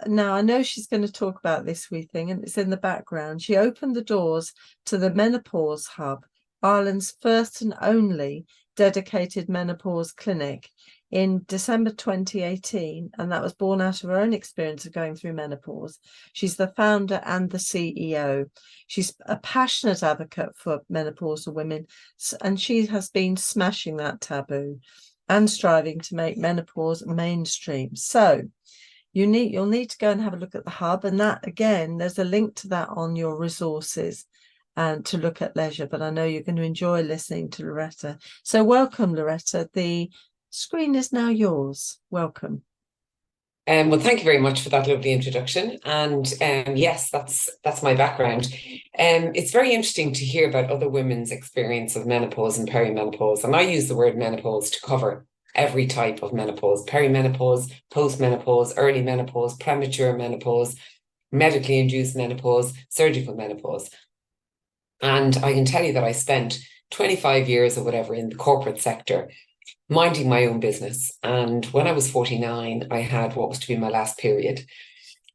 Now, I know she's going to talk about this wee thing, and it's in the background. She opened the doors to the Menopause Hub, Ireland's first and only dedicated menopause clinic, in December 2018, and that was born out of her own experience of going through menopause. She's the founder and the CEO. She's a passionate advocate for menopausal women, and she has been smashing that taboo and striving to make menopause mainstream. So you'll need to go and have a look at the hub, and that, again, there's a link to that on your resources and to look at leisure. But I know you're going to enjoy listening to Loretta. So welcome, Loretta. The screen is now yours. Welcome. Well, thank you very much for that lovely introduction. And yes, that's my background. It's very interesting to hear about other women's experience of menopause and perimenopause. And I use the word menopause to cover every type of menopause: perimenopause, postmenopause, early menopause, premature menopause, medically induced menopause, surgical menopause. And I can tell you that I spent 25 years or whatever in the corporate sector, minding my own business. And when I was 49, I had what was to be my last period.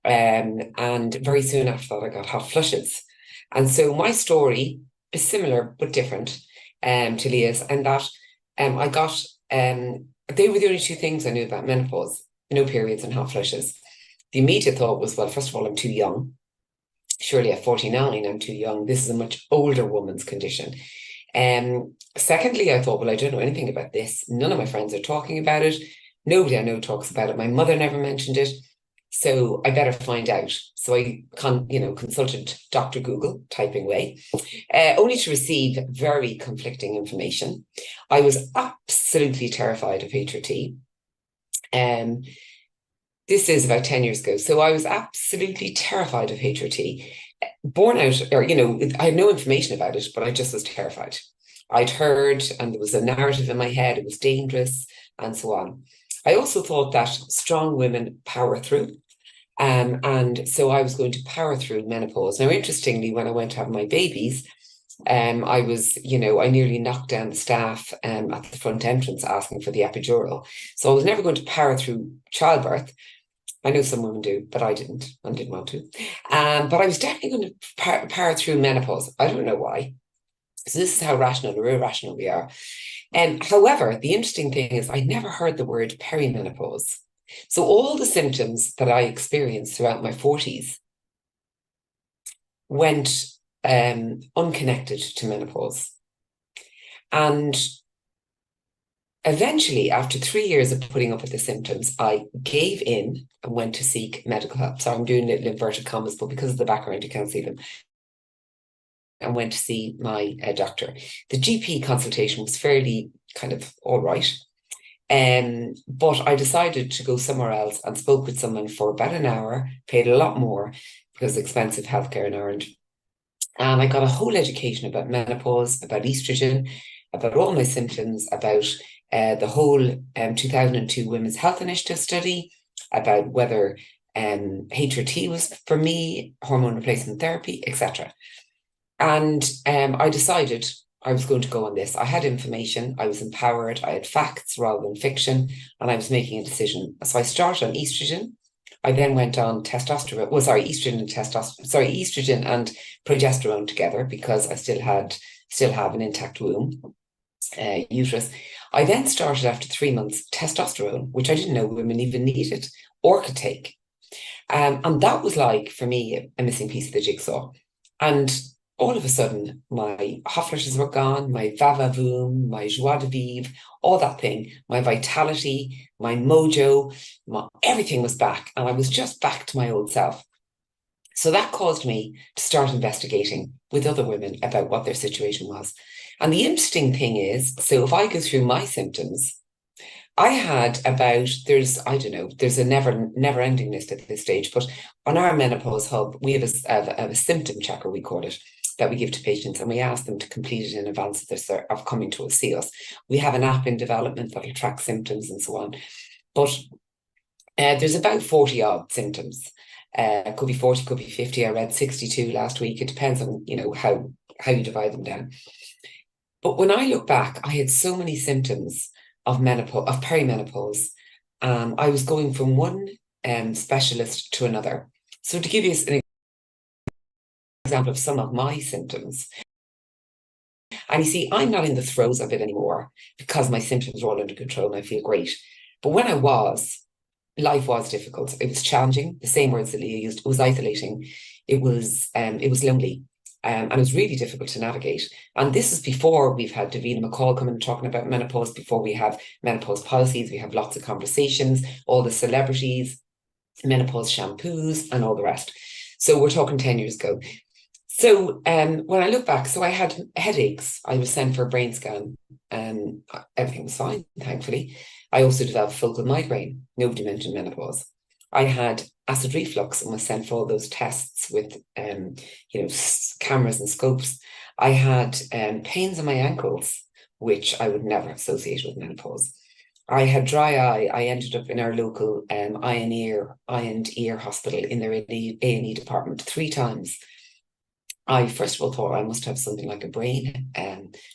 And very soon after that, I got hot flushes. And so my story is similar but different to Leah's, and that I got, they were the only two things I knew about menopause: no periods and hot flushes. The immediate thought was, well, first of all, I'm too young. Surely at 49, I'm too young. This is a much older woman's condition. Secondly, I thought, well, I don't know anything about this. None of my friends are talking about it. Nobody I know talks about it. My mother never mentioned it. So I better find out. So I consulted Dr. Google, typing away, only to receive very conflicting information. I was absolutely terrified of HRT. This is about 10 years ago. So I was absolutely terrified of HRT. Born out, or, I had no information about it, but I just was terrified. I'd heard, and there was a narrative in my head, it was dangerous, and so on. I also thought that strong women power through. And so I was going to power through menopause. Now, interestingly, when I went to have my babies, I was, I nearly knocked down the staff at the front entrance asking for the epidural. So I was never going to power through childbirth. I know some women do, but I didn't and didn't want to. But I was definitely going to power through menopause. I don't know why. So this is how rational or irrational we are. However, the interesting thing is I never heard the word perimenopause. So all the symptoms that I experienced throughout my 40s went unconnected to menopause. And eventually, after 3 years of putting up with the symptoms, I gave in and went to seek medical help. So I'm doing little inverted commas, but because of the background, you can't see them. And went to see my doctor. The GP consultation was fairly kind of all right. But I decided to go somewhere else and spoke with someone for about an hour, paid a lot more because of expensive healthcare in Ireland. And I got a whole education about menopause, about estrogen, about all my symptoms, about the whole 2002 Women's Health Initiative study, about whether HRT was for me, hormone replacement therapy, etc. And I decided I was going to go on this. I had information, I was empowered, I had facts rather than fiction, and I was making a decision. So I started on estrogen. I then went on testosterone, estrogen and progesterone together because I still have an intact womb, uterus. I then started after 3 months testosterone, which I didn't know women even needed or could take. And that was like, for me, a missing piece of the jigsaw. And all of a sudden, my hot flushes were gone, my va-va-voom, my joie de vivre, all that thing, my vitality, my mojo, everything was back. And I was just back to my old self. So that caused me to start investigating with other women about what their situation was. And the interesting thing is, so if I go through my symptoms, I had about, there's a never ending list at this stage, but on our Menopause Hub, we have a symptom checker, we call it, that we give to patients, and we ask them to complete it in advance of coming to see us. We have an app in development that will track symptoms and so on. But there's about 40 odd symptoms. Could be 40, could be 50. I read 62 last week. It depends on, how you divide them down. But when I look back, I had so many symptoms of perimenopause. I was going from one specialist to another. So to give you an example of some of my symptoms, and you see, I'm not in the throes of it anymore because my symptoms are all under control and I feel great. But when I was, life was difficult. It was challenging. The same words that Leah used. It was isolating. It was lonely. And it was really difficult to navigate. And this is before we've had Davina McCall coming and talking about menopause, before we have menopause policies, we have lots of conversations, all the celebrities, menopause shampoos and all the rest. So we're talking 10 years ago. So when I look back, so I had headaches. I was sent for a brain scan and everything was fine, thankfully. I also developed focal migraine. Nobody mentioned menopause. I had acid reflux and was sent for all those tests with, cameras and scopes. I had pains in my ankles, which I would never associate with menopause. I had dry eye. I ended up in our local eye and ear hospital in their A&E department 3 times. I first of all thought I must have something like a brain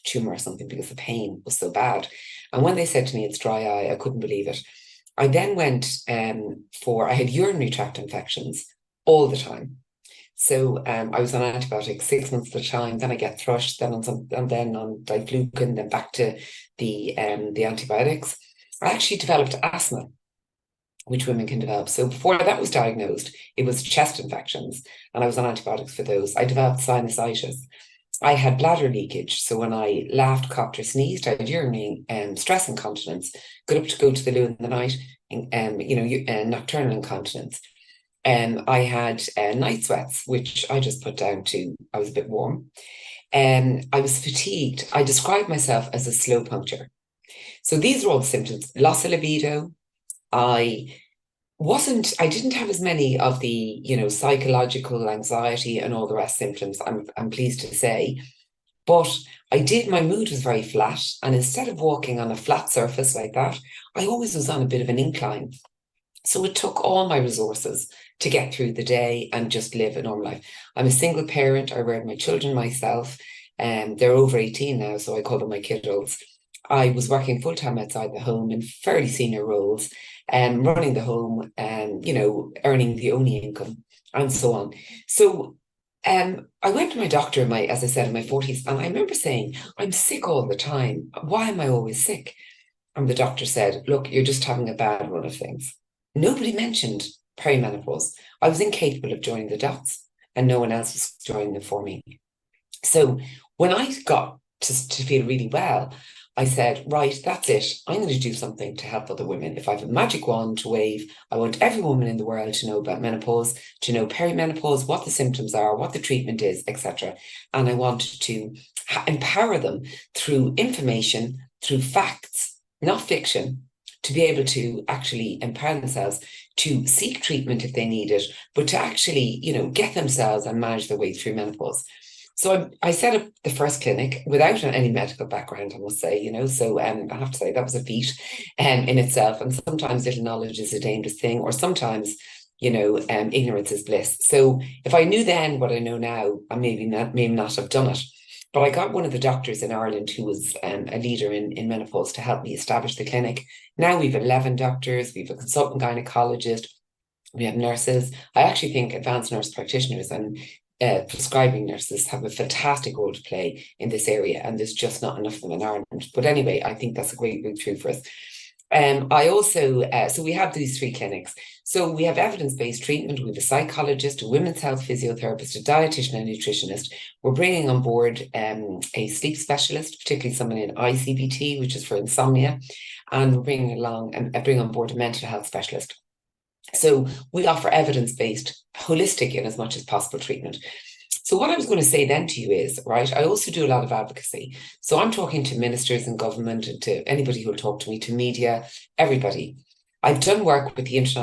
tumor or something because the pain was so bad. And when they said to me it's dry eye, I couldn't believe it. I then went I had urinary tract infections all the time. So I was on antibiotics 6 months at a time, then I get thrush, then on diflucan, then back to the antibiotics. I actually developed asthma, which women can develop. So before that was diagnosed, it was chest infections, and I was on antibiotics for those. I developed sinusitis. I had bladder leakage. So when I laughed, coughed, or sneezed, I had urinary stress incontinence. Got up to go to the loo in the night, nocturnal incontinence. I had night sweats, which I just put down to I was a bit warm. I was fatigued. I described myself as a slow puncture. So these are all the symptoms. Loss of libido. I didn't have as many of the, psychological anxiety and all the rest symptoms, I'm pleased to say. But my mood was very flat. And instead of walking on a flat surface like that, I always was on a bit of an incline. So it took all my resources to get through the day and just live a normal life. I'm a single parent. I reared my children myself. They're over 18 now, so I call them my kiddos. I was working full-time outside the home in fairly senior roles, running the home, and earning the only income, and so on. So I went to my doctor as I said, in my 40s, and I remember saying, I'm sick all the time. Why am I always sick? And the doctor said, look, you're just having a bad run of things. Nobody mentioned perimenopause. I was incapable of joining the dots, and no one else was joining them for me. So when I got to feel really well, I said, right, that's it. I'm going to do something to help other women. If I have a magic wand to wave, I want every woman in the world to know about menopause, to know perimenopause, what the symptoms are, what the treatment is, etc. And I wanted to empower them through information, through facts, not fiction, to be able to actually empower themselves to seek treatment if they need it, but to actually, get themselves and manage their way through menopause. So I set up the first clinic without any medical background, I must say, so I have to say that was a feat in itself. And sometimes little knowledge is a dangerous thing, or sometimes, ignorance is bliss. So if I knew then what I know now, I may not have done it. But I got one of the doctors in Ireland who was a leader in menopause to help me establish the clinic. Now we've 11 doctors, we've a consultant gynecologist, we have nurses. I actually think advanced nurse practitioners and prescribing nurses have a fantastic role to play in this area, and there's just not enough of them in Ireland. But anyway, I think that's a great route through for us. I also, so we have these 3 clinics. So we have evidence-based treatment, we have a psychologist, a women's health physiotherapist, a dietitian and nutritionist. We're bringing on board a sleep specialist, particularly someone in ICBT, which is for insomnia. And we're bringing on board a mental health specialist. So we offer evidence-based, holistic in as much as possible treatment. So what I was going to say then to you is, right, I also do a lot of advocacy. So I'm talking to ministers and government and to anybody who will talk to me, to media, everybody. I've done work with the Irish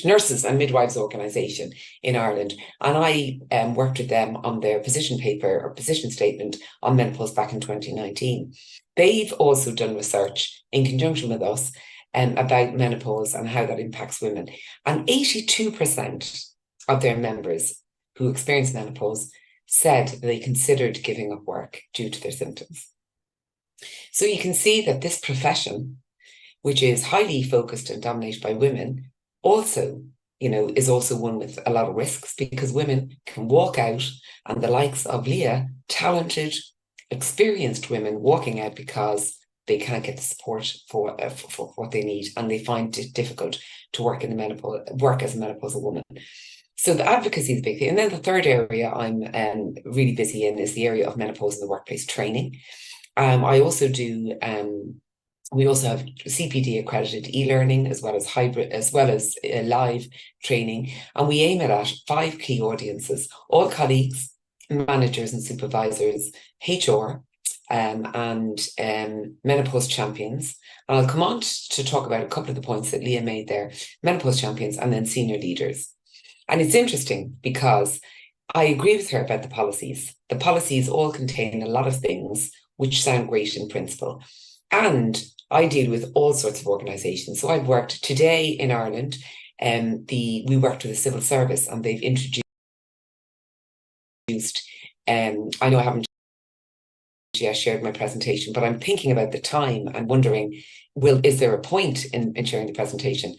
Nurses and Midwives Organisation in Ireland. And I worked with them on their position paper or position statement on menopause back in 2019. They've also done research in conjunction with us about menopause and how that impacts women. And 82% of their members who experienced menopause said that they considered giving up work due to their symptoms. So you can see that this profession, which is highly focused and dominated by women, also, is also one with a lot of risks, because women can walk out, and the likes of Leah, talented, experienced women walking out because they can't get the support for what they need, and they find it difficult to work as a menopausal woman. So the advocacy is a big thing. And then the third area I'm really busy in is the area of menopause in the workplace training. I also do. We also have CPD accredited e-learning, as well as hybrid, as well as live training, and we aim at 5 key audiences: all colleagues, managers and supervisors, HR, and menopause champions. And I'll come on to talk about a couple of the points that Leah made there: menopause champions, and then senior leaders. And it's interesting because I agree with her about the policies. The policies all contain a lot of things which sound great in principle. And I deal with all sorts of organisations. So I've worked today in Ireland, we worked with the civil service, and they've introduced, I know I haven't shared my presentation, but I'm thinking about the time and wondering, is there a point in sharing the presentation?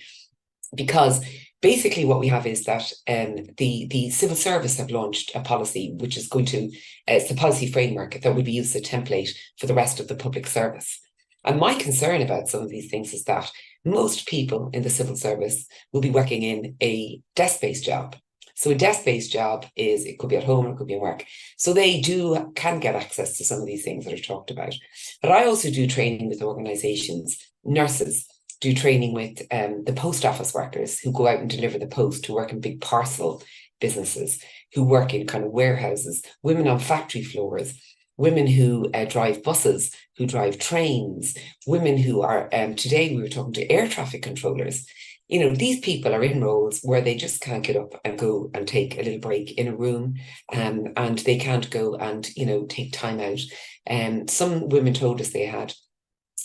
Because basically what we have is that the civil service have launched a policy which is going to, it's the policy framework that will be used as a template for the rest of the public service. And my concern about some of these things is that most people in the civil service will be working in a desk-based job. So a desk-based job it could be at home or it could be at work. So they can get access to some of these things that are talked about. But I also do training with organisations. Nurses do training with the post office workers who go out and deliver the post, who work in big parcel businesses, who work in kind of warehouses, women on factory floors, women who drive buses, who drive trains, women who are, today we were talking to air traffic controllers. You know, these people are in roles where they just can't get up and go and take a little break in a room, and they can't go and, take time out. Some women told us they had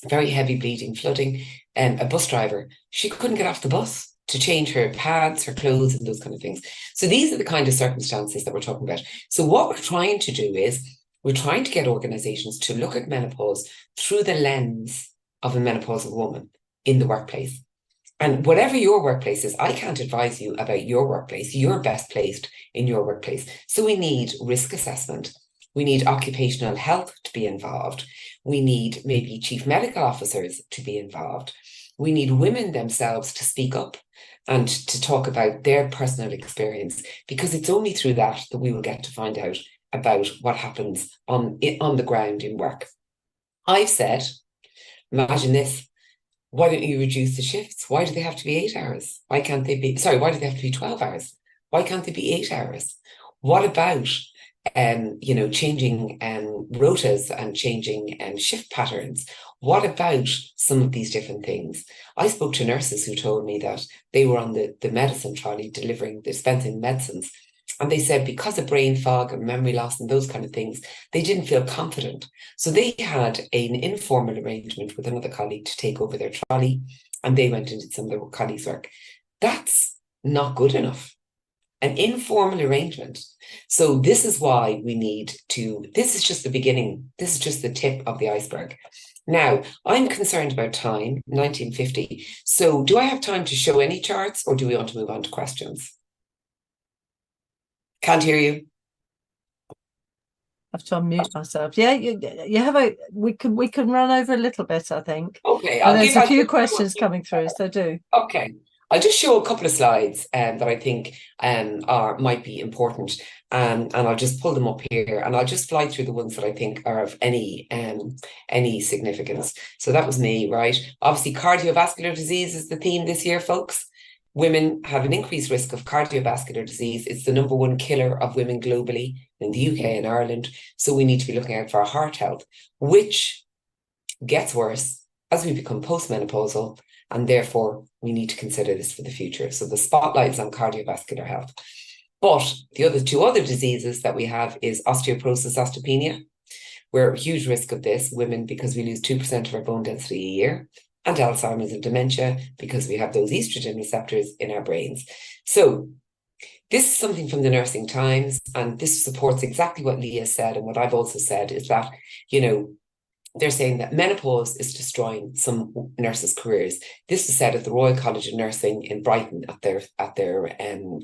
very heavy bleeding, flooding, a bus driver. She couldn't get off the bus to change her pads, her clothes, and those kind of things. So these are the kind of circumstances that we're talking about. So what we're trying to do is we're trying to get organizations to look at menopause through the lens of a menopausal woman in the workplace. And whatever your workplace is, I can't advise you about your workplace. You're best placed in your workplace. So we need risk assessment. We need occupational health to be involved. We need maybe chief medical officers to be involved. We need women themselves to speak up and to talk about their personal experience, because it's only through that we will get to find out about what happens on the ground in work. I've said, imagine this, why don't you reduce the shifts? Why do they have to be 8 hours? Why do they have to be 12 hours? Why can't they be 8 hours? What about changing rotas and changing shift patterns? What about some of these different things? I spoke to nurses who told me that they were on the medicine trolley dispensing medicines, and they said because of brain fog and memory loss and those kind of things, they didn't feel confident. So they had an informal arrangement with another colleague to take over their trolley, and they went and did some of their colleagues' work. That's not good enough. An informal arrangement. So this is why we need to, this is just the beginning. This is just the tip of the iceberg. Now, I'm concerned about time, 1950. So do I have time to show any charts, or do we want to move on to questions? Can't hear you. I have to unmute myself. Yeah, you have we can run over a little bit, I think. Okay. There's a few questions coming through, so do. Okay. I'll just show a couple of slides that I think might be important, and I'll just pull them up here, and I'll just fly through the ones that I think are of any significance. So that was me, right? Obviously, cardiovascular disease is the theme this year, folks. Women have an increased risk of cardiovascular disease. It's the #1 killer of women globally in the UK and Ireland. So we need to be looking out for our heart health, which gets worse as we become postmenopausal. And therefore, we need to consider this for the future. So the spotlight is on cardiovascular health. But the two other diseases that we have is osteoporosis, osteopenia. We're at huge risk of this, women, because we lose 2% of our bone density a year, and Alzheimer's and dementia, because we have those estrogen receptors in our brains. So this is something from the Nursing Times, and this supports exactly what Leah said, and what I've also said is that, they're saying that menopause is destroying some nurses' careers. This was said at the Royal College of Nursing in Brighton at their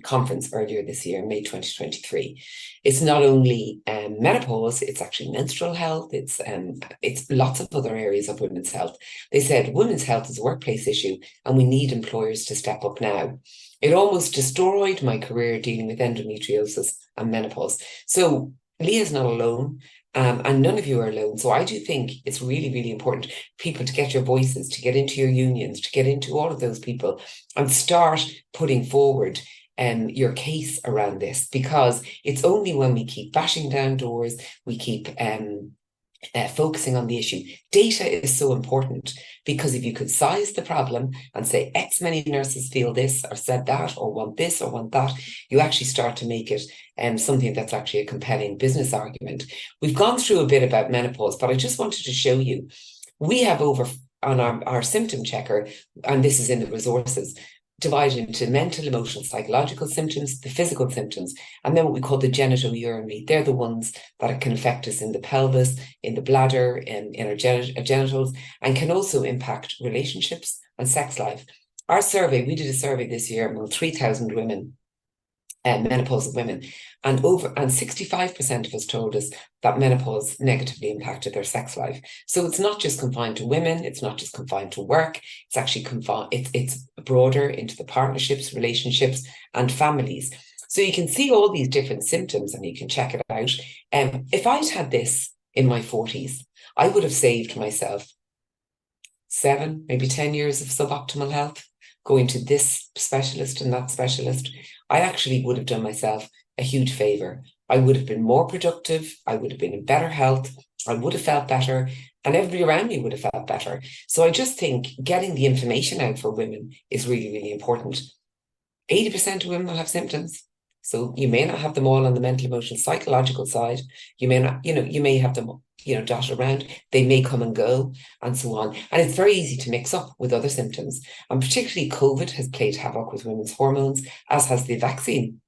conference earlier this year, May 2023. It's not only menopause; it's actually menstrual health. It's lots of other areas of women's health. They said women's health is a workplace issue, and we need employers to step up now. It almost destroyed my career dealing with endometriosis and menopause. So Leah's not alone. And none of you are alone. So I do think it's really, really important for people to get your voices, to get into your unions, to get into all of those people and start putting forward your case around this, because it's only when we keep bashing down doors, we keep focusing on the issue. Data is so important, because if you could size the problem and say X many nurses feel this or said that or want this or want that, you actually start to make it something that's actually a compelling business argument. We've gone through a bit about menopause, but I just wanted to show you, we have over on our symptom checker, and this is in the resources, divided into mental, emotional, psychological symptoms, the physical symptoms, and then what we call the genitourinary. They're the ones that can affect us in the pelvis, in the bladder, in our genitals, and can also impact relationships and sex life. Our survey, we did a survey this year among 3,000 women, menopausal women, and 65% of us told us that menopause negatively impacted their sex life. So it's not just confined to women, it's not just confined to work, it's actually it's broader into the partnerships, relationships, and families. So you can see all these different symptoms, and you can check it out. If I'd had this in my 40s, I would have saved myself 7, maybe 10 years of suboptimal health, going to this specialist and that specialist. I actually would have done myself a huge favor. I would have been more productive. I would have been in better health. I would have felt better, and everybody around me would have felt better. So I just think getting the information out for women is really, really important. 80% of women will have symptoms. So you may not have them all on the mental, emotional, psychological side. You may not, you may have them dotted around. They may come and go and so on. And it's very easy to mix up with other symptoms. And particularly COVID has played havoc with women's hormones, as has the vaccine.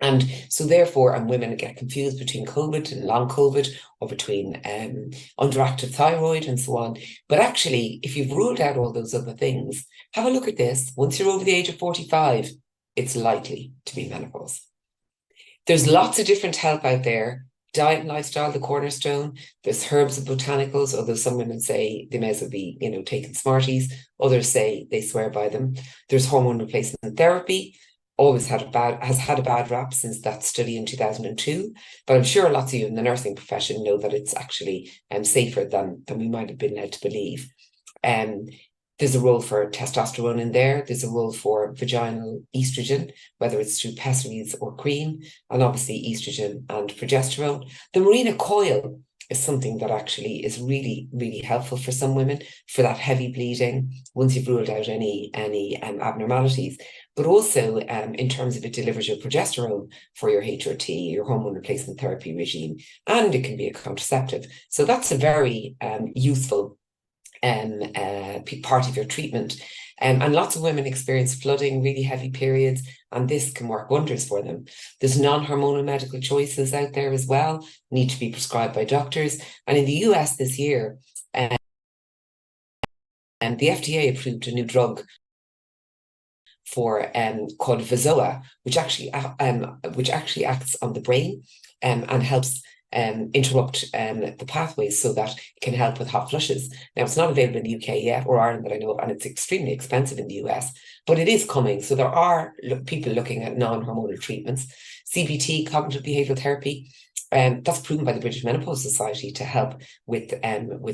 And so therefore, and women get confused between COVID and long COVID, or between underactive thyroid and so on. But actually, if you've ruled out all those other things, have a look at this. Once you're over the age of 45, it's likely to be menopause. There's lots of different help out there. Diet and lifestyle, the cornerstone. There's herbs and botanicals, although some women say they may as well be, taking Smarties. Others say they swear by them. There's hormone replacement therapy. Has had a bad rap since that study in 2002. But I'm sure lots of you in the nursing profession know that it's actually safer than we might have been led to believe. There's a role for testosterone in there. There's a role for vaginal estrogen, whether it's through pessaries or cream, and obviously estrogen and progesterone. The Mirena coil is something that actually is really, really helpful for some women for that heavy bleeding once you've ruled out any abnormalities. But also in terms of it delivers your progesterone for your HRT, your hormone replacement therapy regime, and it can be a contraceptive. So that's a very useful part of your treatment. And lots of women experience flooding, really heavy periods, and this can work wonders for them. There's non-hormonal medical choices out there as well, need to be prescribed by doctors. And in the US this year, the FDA approved a new drug for called Vizoa, which actually acts on the brain and helps interrupt the pathways so that it can help with hot flushes. Now, it's not available in the UK yet, or Ireland that I know of, and it's extremely expensive in the US, but it is coming. So there are people looking at non-hormonal treatments. CBT, cognitive behavioural therapy, that's proven by the British Menopause Society to help with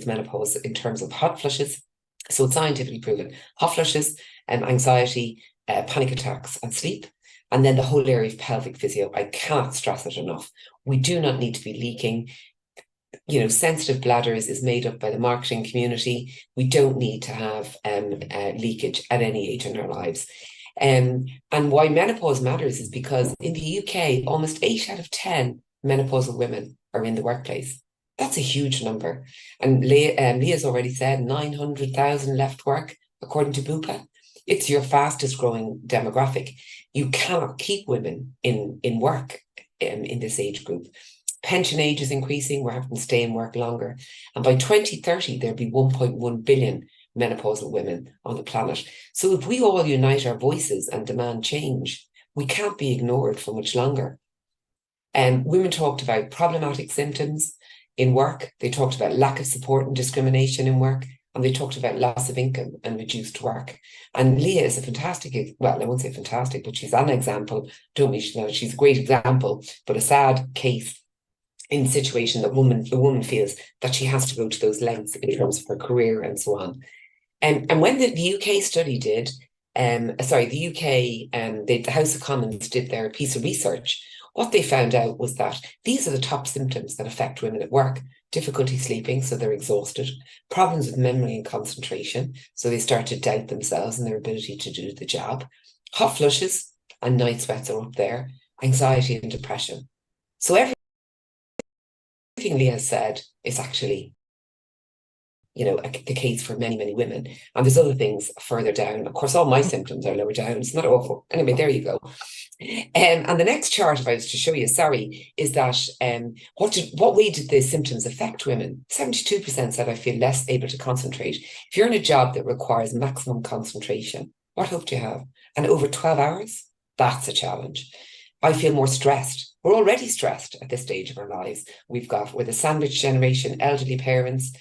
menopause in terms of hot flushes. So it's scientifically proven. Hot flushes, anxiety, panic attacks and sleep. And then the whole area of pelvic physio, I cannot stress it enough. We do not need to be leaking. Sensitive bladders is made up by the marketing community. We don't need to have leakage at any age in our lives. And why menopause matters is because in the UK, almost 8 out of 10 menopausal women are in the workplace. That's a huge number. And Leah's already said 900,000 left work, according to Bupa. It's your fastest growing demographic. You cannot keep women in work in this age group. Pension age is increasing. We're having to stay in work longer. And by 2030, there'll be 1.1 billion menopausal women on the planet. So if we all unite our voices and demand change, we can't be ignored for much longer. Women talked about problematic symptoms in work. They talked about lack of support and discrimination in work. And they talked about loss of income and reduced work. And Leah is a fantastic, well, I won't say fantastic, but she's an example. Don't mean she's a great example, but a sad case in a situation that the woman feels that she has to go to those lengths in terms of her career and so on. And when the UK study did, the House of Commons did their piece of research, what they found out was that these are the top symptoms that affect women at work. Difficulty sleeping, so they're exhausted. Problems with memory and concentration, so they start to doubt themselves and their ability to do the job. Hot flushes and night sweats are up there. Anxiety and depression. So everything Leah said is actually, the case for many, many women. And there's other things further down. Of course, all my symptoms are lower down. It's not awful. Anyway, there you go. And the next chart, if I was to show you, is that what way did the symptoms affect women? 72% said, I feel less able to concentrate. If you're in a job that requires maximum concentration, what hope do you have? And over 12 hours? That's a challenge. I feel more stressed. We're already stressed at this stage of our lives. We're the sandwich generation, elderly parents,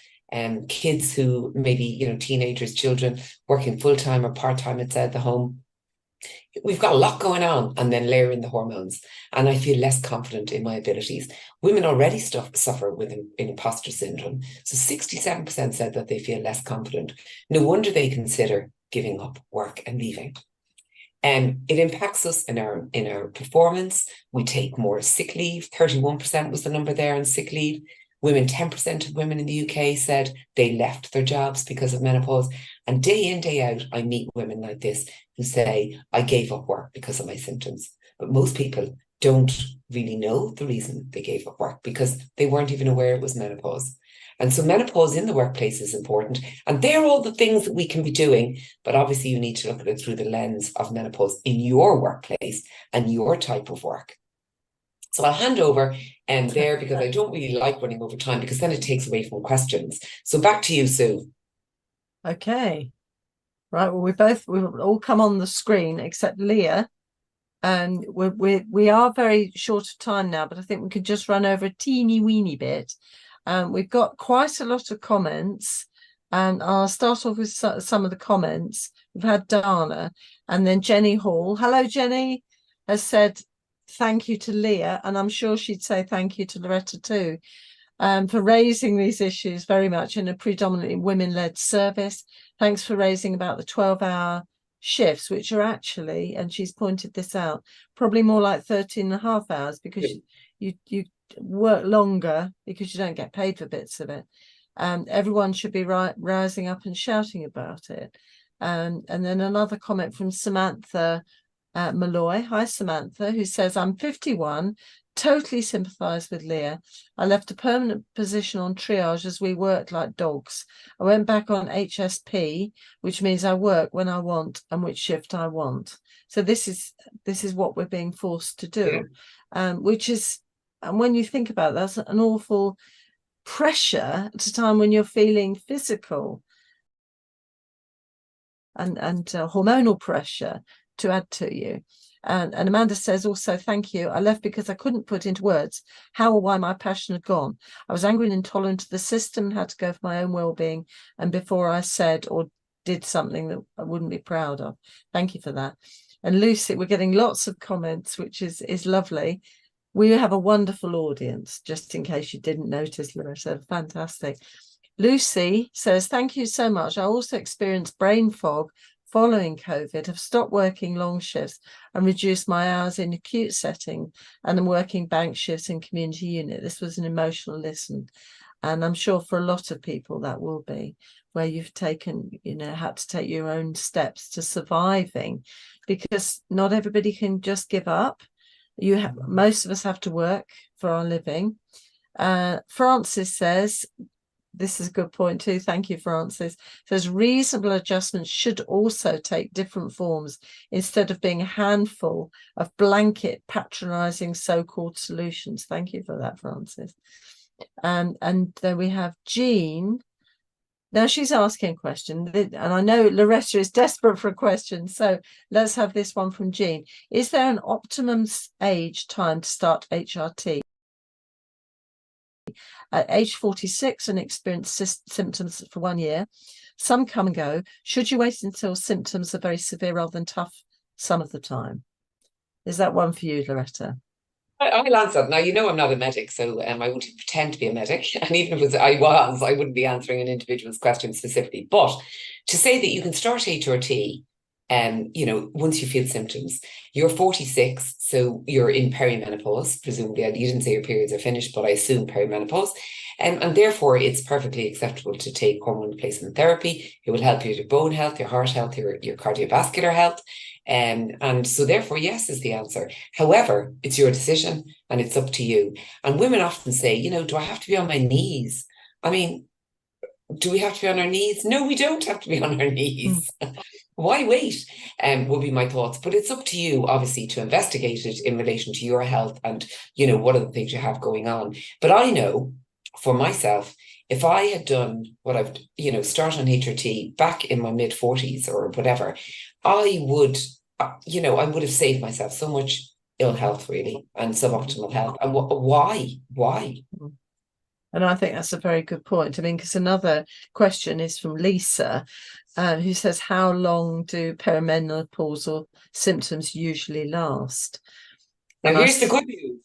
kids who maybe, teenagers, children working full-time or part-time outside the home. We've got a lot going on, and then layer in the hormones, and I feel less confident in my abilities. Women already suffer with imposter syndrome. So 67% said that they feel less confident. No wonder they consider giving up work and leaving. It impacts us in our performance. We take more sick leave. 31% was the number there on sick leave. 10% of women in the UK said they left their jobs because of menopause. And day in, day out, I meet women like this who say, I gave up work because of my symptoms. But most people don't really know the reason they gave up work because they weren't even aware it was menopause. And so menopause in the workplace is important. And they're all the things that we can be doing. But obviously you need to look at it through the lens of menopause in your workplace and your type of work. So I'll hand over there because I don't really like running over time because then it takes away from questions. So back to you, Sue. Okay. Right. Well, we'll all come on the screen except Leah. And we are very short of time now, but I think we could just run over a teeny weeny bit. We've got quite a lot of comments, and I'll start off with some of the comments. We've had Dana, and then Jenny Hall. Hello, Jenny, has said thank you to Leah, and I'm sure she'd say thank you to Loretta too, for raising these issues very much in a predominantly women-led service. Thanks for raising about the 12-hour shifts, which are actually, and she's pointed this out, probably more like 13.5 hours because you work longer because you don't get paid for bits of it. Everyone should be rising up and shouting about it. And then another comment from Samantha Malloy. Hi, Samantha, who says, I'm 51, totally sympathise with Leah. I left a permanent position on triage as we worked like dogs. I went back on HSP, which means I work when I want and which shift I want. So this is what we're being forced to do, which is, and when you think about it, that's an awful pressure at a time when you're feeling physical and hormonal pressure to add to you. And Amanda says also, thank you. I left because I couldn't put into words how or why my passion had gone. I was angry and intolerant of the system and had to go for my own well-being. And before I said or did something that I wouldn't be proud of. Thank you for that. And Lucy, we're getting lots of comments, which is lovely. We have a wonderful audience, just in case you didn't notice, Loretta. Fantastic. Lucy says, thank you so much. I also experienced brain fog following COVID, have stopped working long shifts and reduced my hours in acute setting, and I'm working bank shifts in community unit. This was an emotional listen. And I'm sure for a lot of people that will be, where you've taken, had to take your own steps to surviving, because not everybody can just give up. Most of us have to work for our living. Francis says, this is a good point too. Thank you, Francis. Says reasonable adjustments should also take different forms instead of being a handful of blanket patronising so-called solutions. Thank you for that, Francis. And then we have Jean. Now she's asking a question, and I know Loretta is desperate for a question, so let's have this one from Jean. Is there an optimum age time to start HRT? At age 46 and experience symptoms for 1 year. Some come and go. Should you wait until symptoms are very severe rather than tough some of the time? Is that one for you, Loretta? I'll answer. Now, I'm not a medic, so I won't pretend to be a medic. And even if I wouldn't be answering an individual's question specifically. But to say that you can start HRT, once you feel symptoms, you're 46, so you're in perimenopause, presumably. You didn't say your periods are finished, but I assume perimenopause. And therefore, it's perfectly acceptable to take hormone replacement therapy. It will help your bone health, your heart health, your cardiovascular health. And so therefore, yes is the answer. However, it's your decision and it's up to you. And women often say, do I have to be on my knees? I mean, do we have to be on our knees? No, we don't have to be on our knees. Why wait? Would be my thoughts. But it's up to you, obviously, to investigate it in relation to your health and, what are the things you have going on. But I know for myself, if I had done what I've, start on HRT back in my mid-40s or whatever, I would have saved myself so much ill health, really, and suboptimal health. And why? And I think that's a very good point. I mean, because another question is from Lisa, who says, how long do perimenopausal symptoms usually last? Now, here's the good news.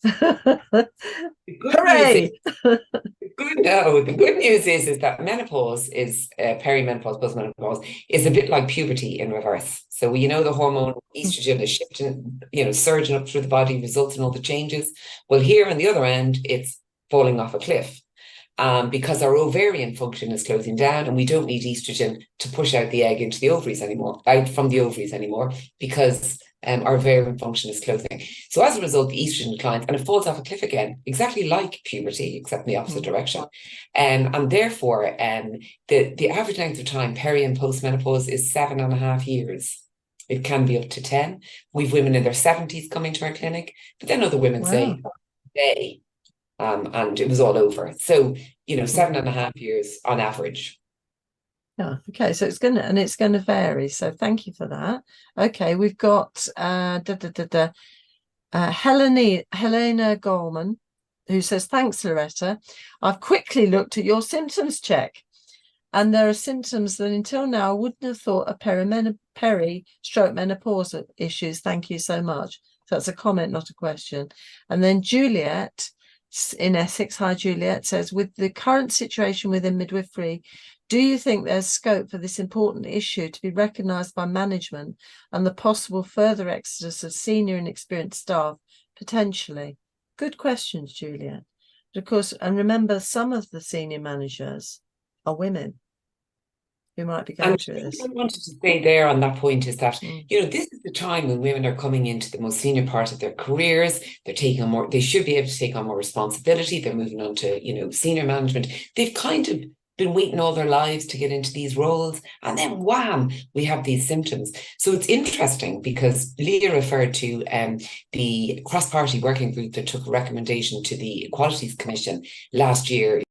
Hooray! The good news is that menopause is perimenopause, postmenopause is a bit like puberty in reverse. So the hormone estrogen is shifting, surging up through the body, results in all the changes. Well, here on the other end, it's falling off a cliff. Because our ovarian function is closing down and we don't need estrogen to push out the egg into the ovaries anymore, out from the ovaries anymore, because or ovarian function is closing. So as a result, the estrogen declines and it falls off a cliff again, exactly like puberty, except in the opposite direction. And therefore, the average length of time peri and postmenopause is 7.5 years. It can be up to 10. We've women in their 70s coming to our clinic, but then other women say they, and it was all over. So, 7.5 years on average. Yeah, okay, so it's gonna vary. So thank you for that. Okay, we've got Helena Gorman, who says, thanks, Loretta. I've quickly looked at your symptoms check, and there are symptoms that until now I wouldn't have thought are peri-stroke menopause issues. Thank you so much. So that's a comment, not a question. And then Juliet in Essex, hi Juliet, says, with the current situation within midwifery, do you think there's scope for this important issue to be recognised by management and the possible further exodus of senior and experienced staff potentially? Good questions, Juliet. Of course, and remember, some of the senior managers are women who might be going through this. I wanted to say there on that point is that, this is the time when women are coming into the most senior part of their careers. They're taking on more, they should be able to take on more responsibility. They're moving on to, senior management. They've kind of been waiting all their lives to get into these roles, and then wham, we have these symptoms. So it's interesting because Leah referred to the cross-party working group that took a recommendation to the Equalities Commission last year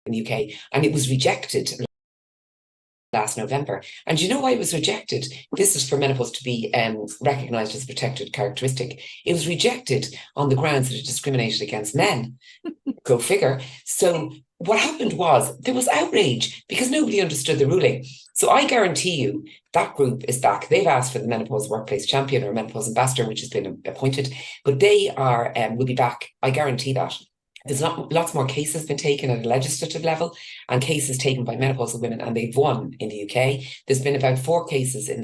in the UK, and it was rejected last November. And you know why it was rejected? This is for menopause to be recognised as a protected characteristic. It was rejected on the grounds that it discriminated against men. Go figure. So what happened was there was outrage because nobody understood the ruling. So I guarantee you that group is back. They've asked for the menopause workplace champion or menopause ambassador, which has been appointed, but they are will be back. I guarantee that. There's lots more cases been taken at a legislative level and cases taken by menopausal women, and they've won in the UK. There's been about 3 cases in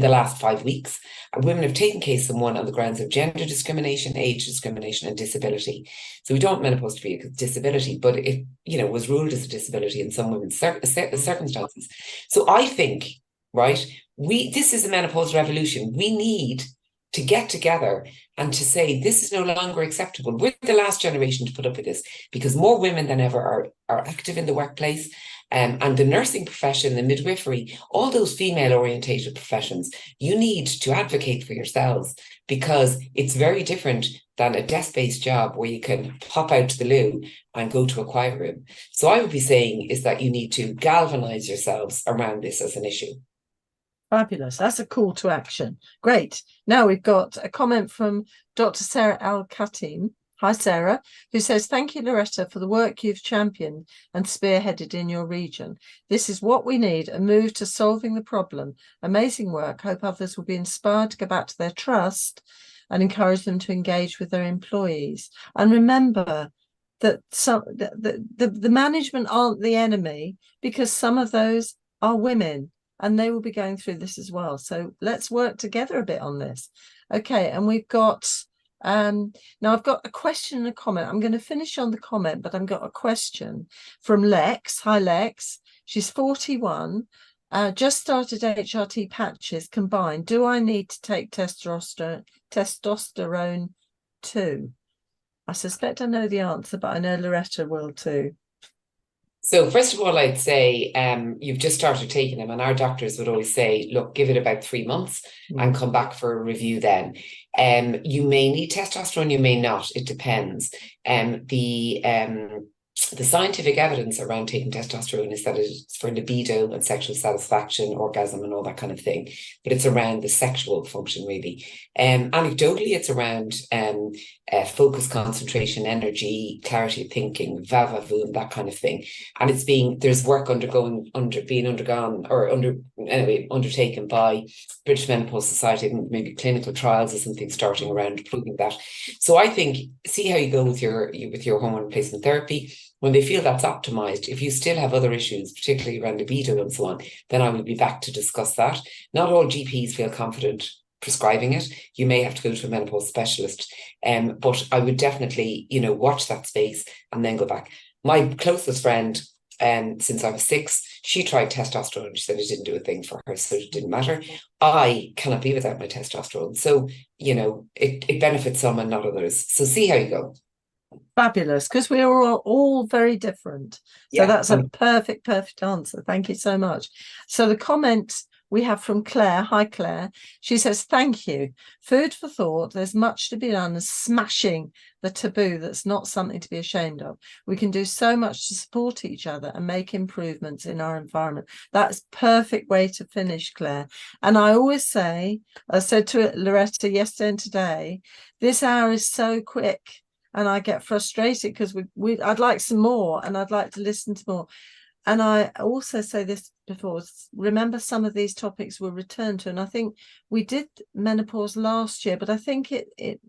the last 5 weeks. And women have taken cases and won on the grounds of gender discrimination, age discrimination, and disability. So we don't want menopause to be a disability, but it, was ruled as a disability in some women's circumstances. So I think, right, this is a menopause revolution. We need to get together and to say this is no longer acceptable. We're the last generation to put up with this because more women than ever are active in the workplace, and the nursing profession, the midwifery, all those female orientated professions, you need to advocate for yourselves because it's very different than a desk-based job where you can pop out to the loo and go to a quiet room. So I would be saying is that you need to galvanise yourselves around this as an issue. Fabulous. That's a call to action. Great. Now we've got a comment from Dr. Sarah Al-Khatim. Hi, Sarah, who says, thank you, Loretta, for the work you've championed and spearheaded in your region. This is what we need, a move to solving the problem. Amazing work. Hope others will be inspired to go back to their trust and encourage them to engage with their employees. And remember that the management aren't the enemy because some of those are women. And they will be going through this as well. So let's work together a bit on this. Okay, and we've got, now I've got a question and a comment. I'm going to finish on the comment, but I've got a question from Lex. Hi, Lex. She's 41, just started HRT patches combined. Do I need to take testosterone too? I suspect I know the answer, but I know Loretta will too. So first of all, I'd say you've just started taking them, and our doctors would always say, look, give it about 3 months and come back for a review then. You may need testosterone, you may not. It depends. The scientific evidence around taking testosterone is that it's for libido and sexual satisfaction, orgasm and all that kind of thing. But it's around the sexual function, really. Anecdotally, it's around focus, concentration, energy, clarity of thinking, va-va-voom, that kind of thing. And there's work undertaken by British Menopause Society, and maybe clinical trials or something starting around proving that. So I think, see how you go with your hormone replacement therapy. When they feel that's optimized, if you still have other issues, particularly around libido and so on, then I will be back to discuss that. Not all GPs feel confident prescribing it. You may have to go to a menopause specialist, but I would definitely, watch that space and then go back. My closest friend since I was 6. She tried testosterone. She said it didn't do a thing for her, so it didn't matter. I cannot be without my testosterone. So, you know, it benefits some and not others. So see how you go. Fabulous, because we are all very different. So that's a perfect answer. Thank you so much. So the comment we have from Claire. Hi, Claire. She says, thank you. Food for thought. There's much to be done as smashing the taboo that's not something to be ashamed of. We can do so much to support each other and make improvements in our environment. That's perfect way to finish, Claire. And I always say, I said to Loretta yesterday and today, this hour is so quick and I get frustrated because I'd like some more and I'd like to listen to more. And I also say this before, remember some of these topics we'll return to. And I think we did menopause last year, but I think it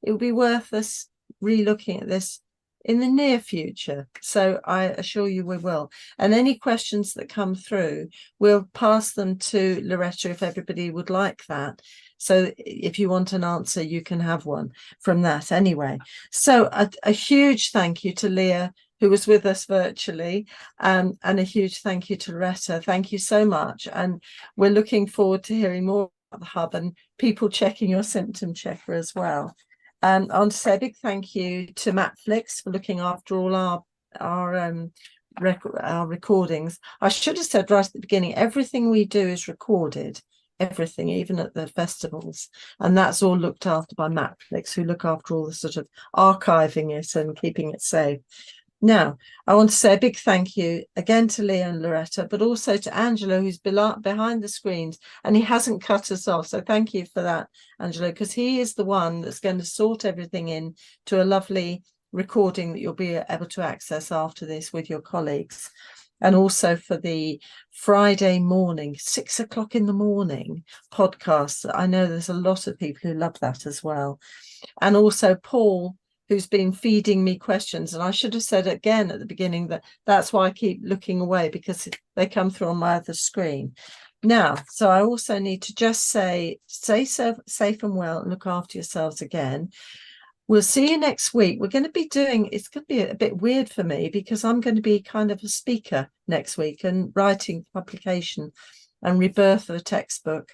would be worth us re-looking at this in the near future. So I assure you we will. And any questions that come through, we'll pass them to Loretta if everybody would like that. So if you want an answer, you can have one from that anyway. So a huge thank you to Leah, who was with us virtually, and a huge thank you to Loretta. Thank you so much. And we're looking forward to hearing more about the hub and people checking your symptom checker as well. I want to say a big thank you to Matflix for looking after all our recordings. I should have said right at the beginning, everything we do is recorded, everything, even at the festivals. And that's all looked after by Matflix, who look after all the sort of archiving it and keeping it safe. Now, I want to say a big thank you again to Leah and Loretta, but also to Angelo, who's behind the screens, and he hasn't cut us off. So thank you for that, Angelo, because he is the one that's going to sort everything in to a lovely recording that you'll be able to access after this with your colleagues. And also for the Friday morning, 6 o'clock in the morning podcast. I know there's a lot of people who love that as well. And also Paul, who's been feeding me questions. And I should have said again at the beginning that that's why I keep looking away, because they come through on my other screen. Now, so I also need to just say safe and well and look after yourselves again. We'll see you next week. We're going to be doing, it's going to be a bit weird for me because I'm going to be kind of a speaker next week and writing publication and rebirth of a textbook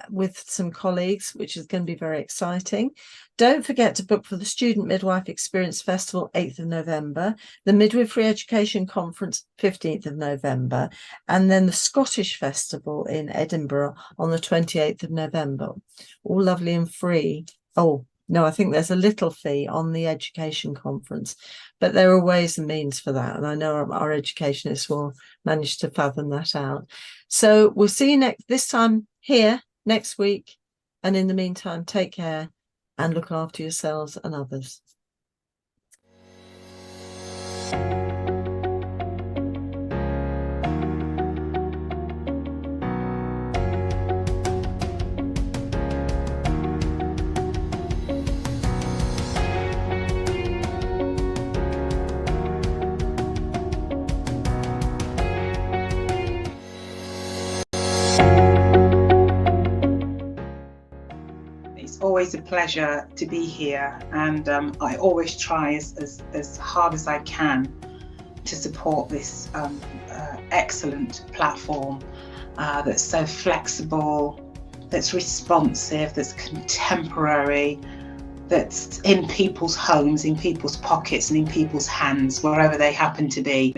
with some colleagues, which is going to be very exciting. Don't forget to book for the Student Midwife Experience Festival, 8th of November, the Midwifery Education Conference, 15th of November, and then the Scottish Festival in Edinburgh on the 28th of November. All lovely and free. Oh, no, I think there's a little fee on the education conference, but there are ways and means for that. And I know our educationists will manage to fathom that out. So we'll see you this time here next week. And in the meantime, take care and look after yourselves and others. Always a pleasure to be here, and I always try as hard as I can to support this excellent platform that's so flexible, that's responsive, that's contemporary, that's in people's homes, in people's pockets and in people's hands, wherever they happen to be.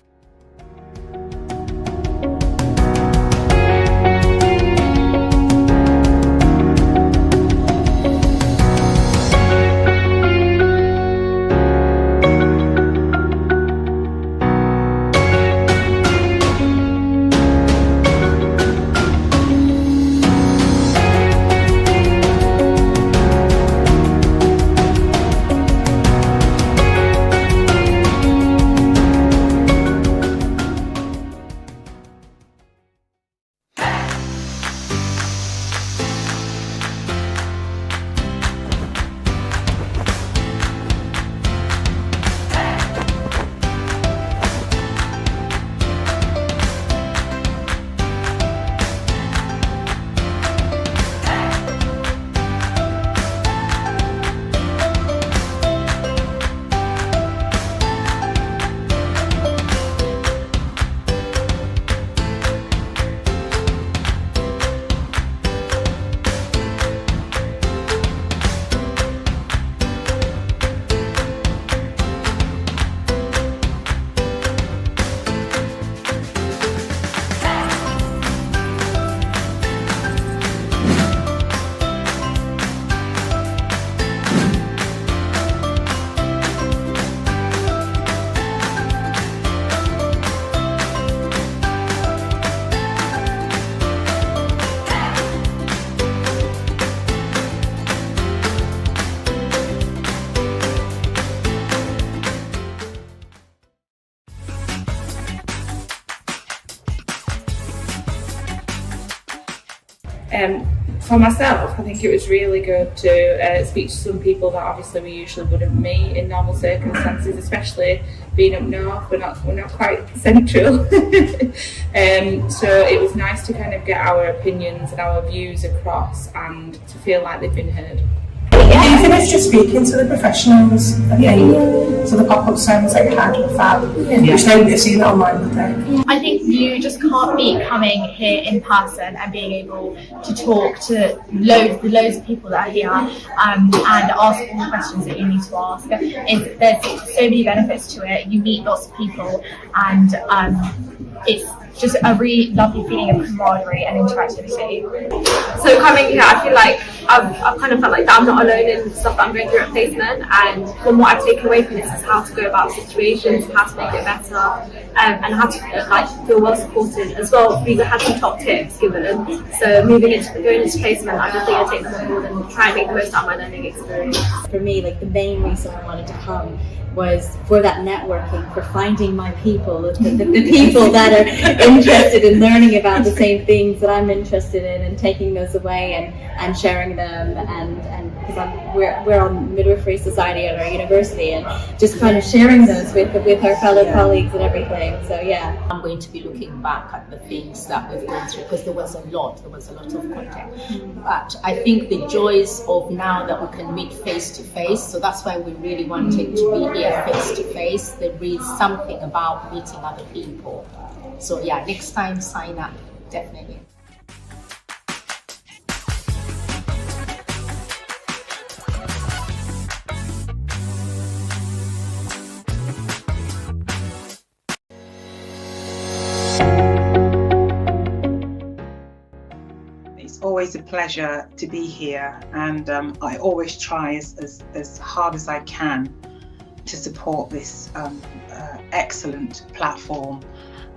For myself, I think it was really good to speak to some people that obviously we usually wouldn't meet in normal circumstances, especially being up north. We're not quite central, so it was nice to kind of get our opinions and our views across and to feel like they've been heard. I think it's just speaking to the professionals, I think. So the pop-up sessions I had with Fab, which they would have seen it online, would they? I think you just can't beat coming here in person and being able to talk to loads of people that are here and ask all the questions that you need to ask. There's so many benefits to it. You meet lots of people, and it's just a really lovely feeling of camaraderie and interactivity. So coming here, I feel like I've kind of felt like that I'm not alone in the stuff that I'm going through at placement, and from what I've taken away from this is how to go about situations, how to make it better, and how to feel well supported as well. These had some top tips given, so going into placement, I definitely take them on board and try and make the most out of my learning experience. For me, like the main reason I wanted to come was for that networking, for finding my people, the people that are interested in learning about the same things that I'm interested in, and taking those away and sharing them, and because we're on Midwifery Society at our university, and just kind of sharing those with our fellow colleagues and everything. So yeah, I'm going to be looking back at the things that we've gone through, because there was a lot of content. But I think the joys of now that we can meet face to face, so that's why we really wanted to be here face to face. There is something about meeting other people. So yeah, next time sign up, definitely. It's always a pleasure to be here, and I always try as hard as I can to support this excellent platform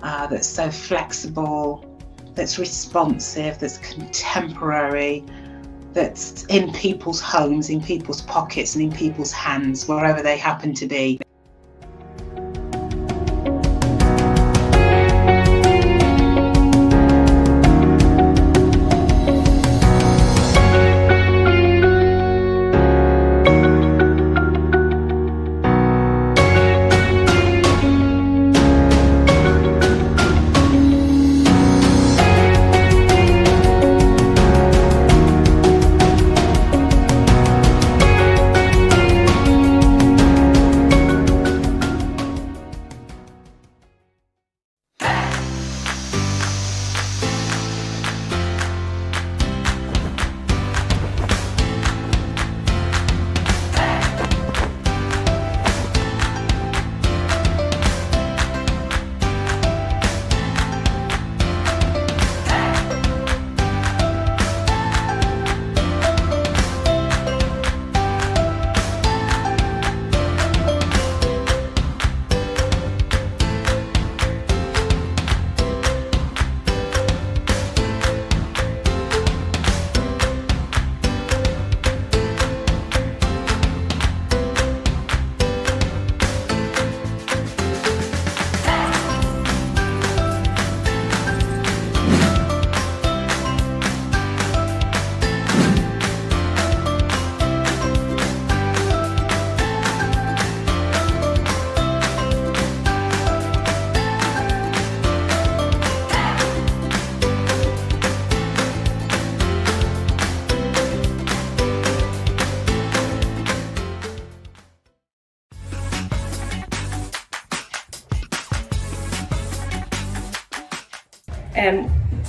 that's so flexible, that's responsive, that's contemporary, that's in people's homes, in people's pockets, and in people's hands, wherever they happen to be.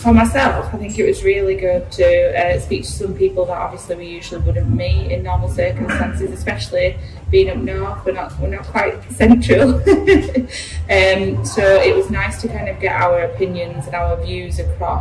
For myself, I think it was really good to speak to some people that obviously we usually wouldn't meet in normal circumstances, especially being up north. We're not quite central, so it was nice to kind of get our opinions and our views across.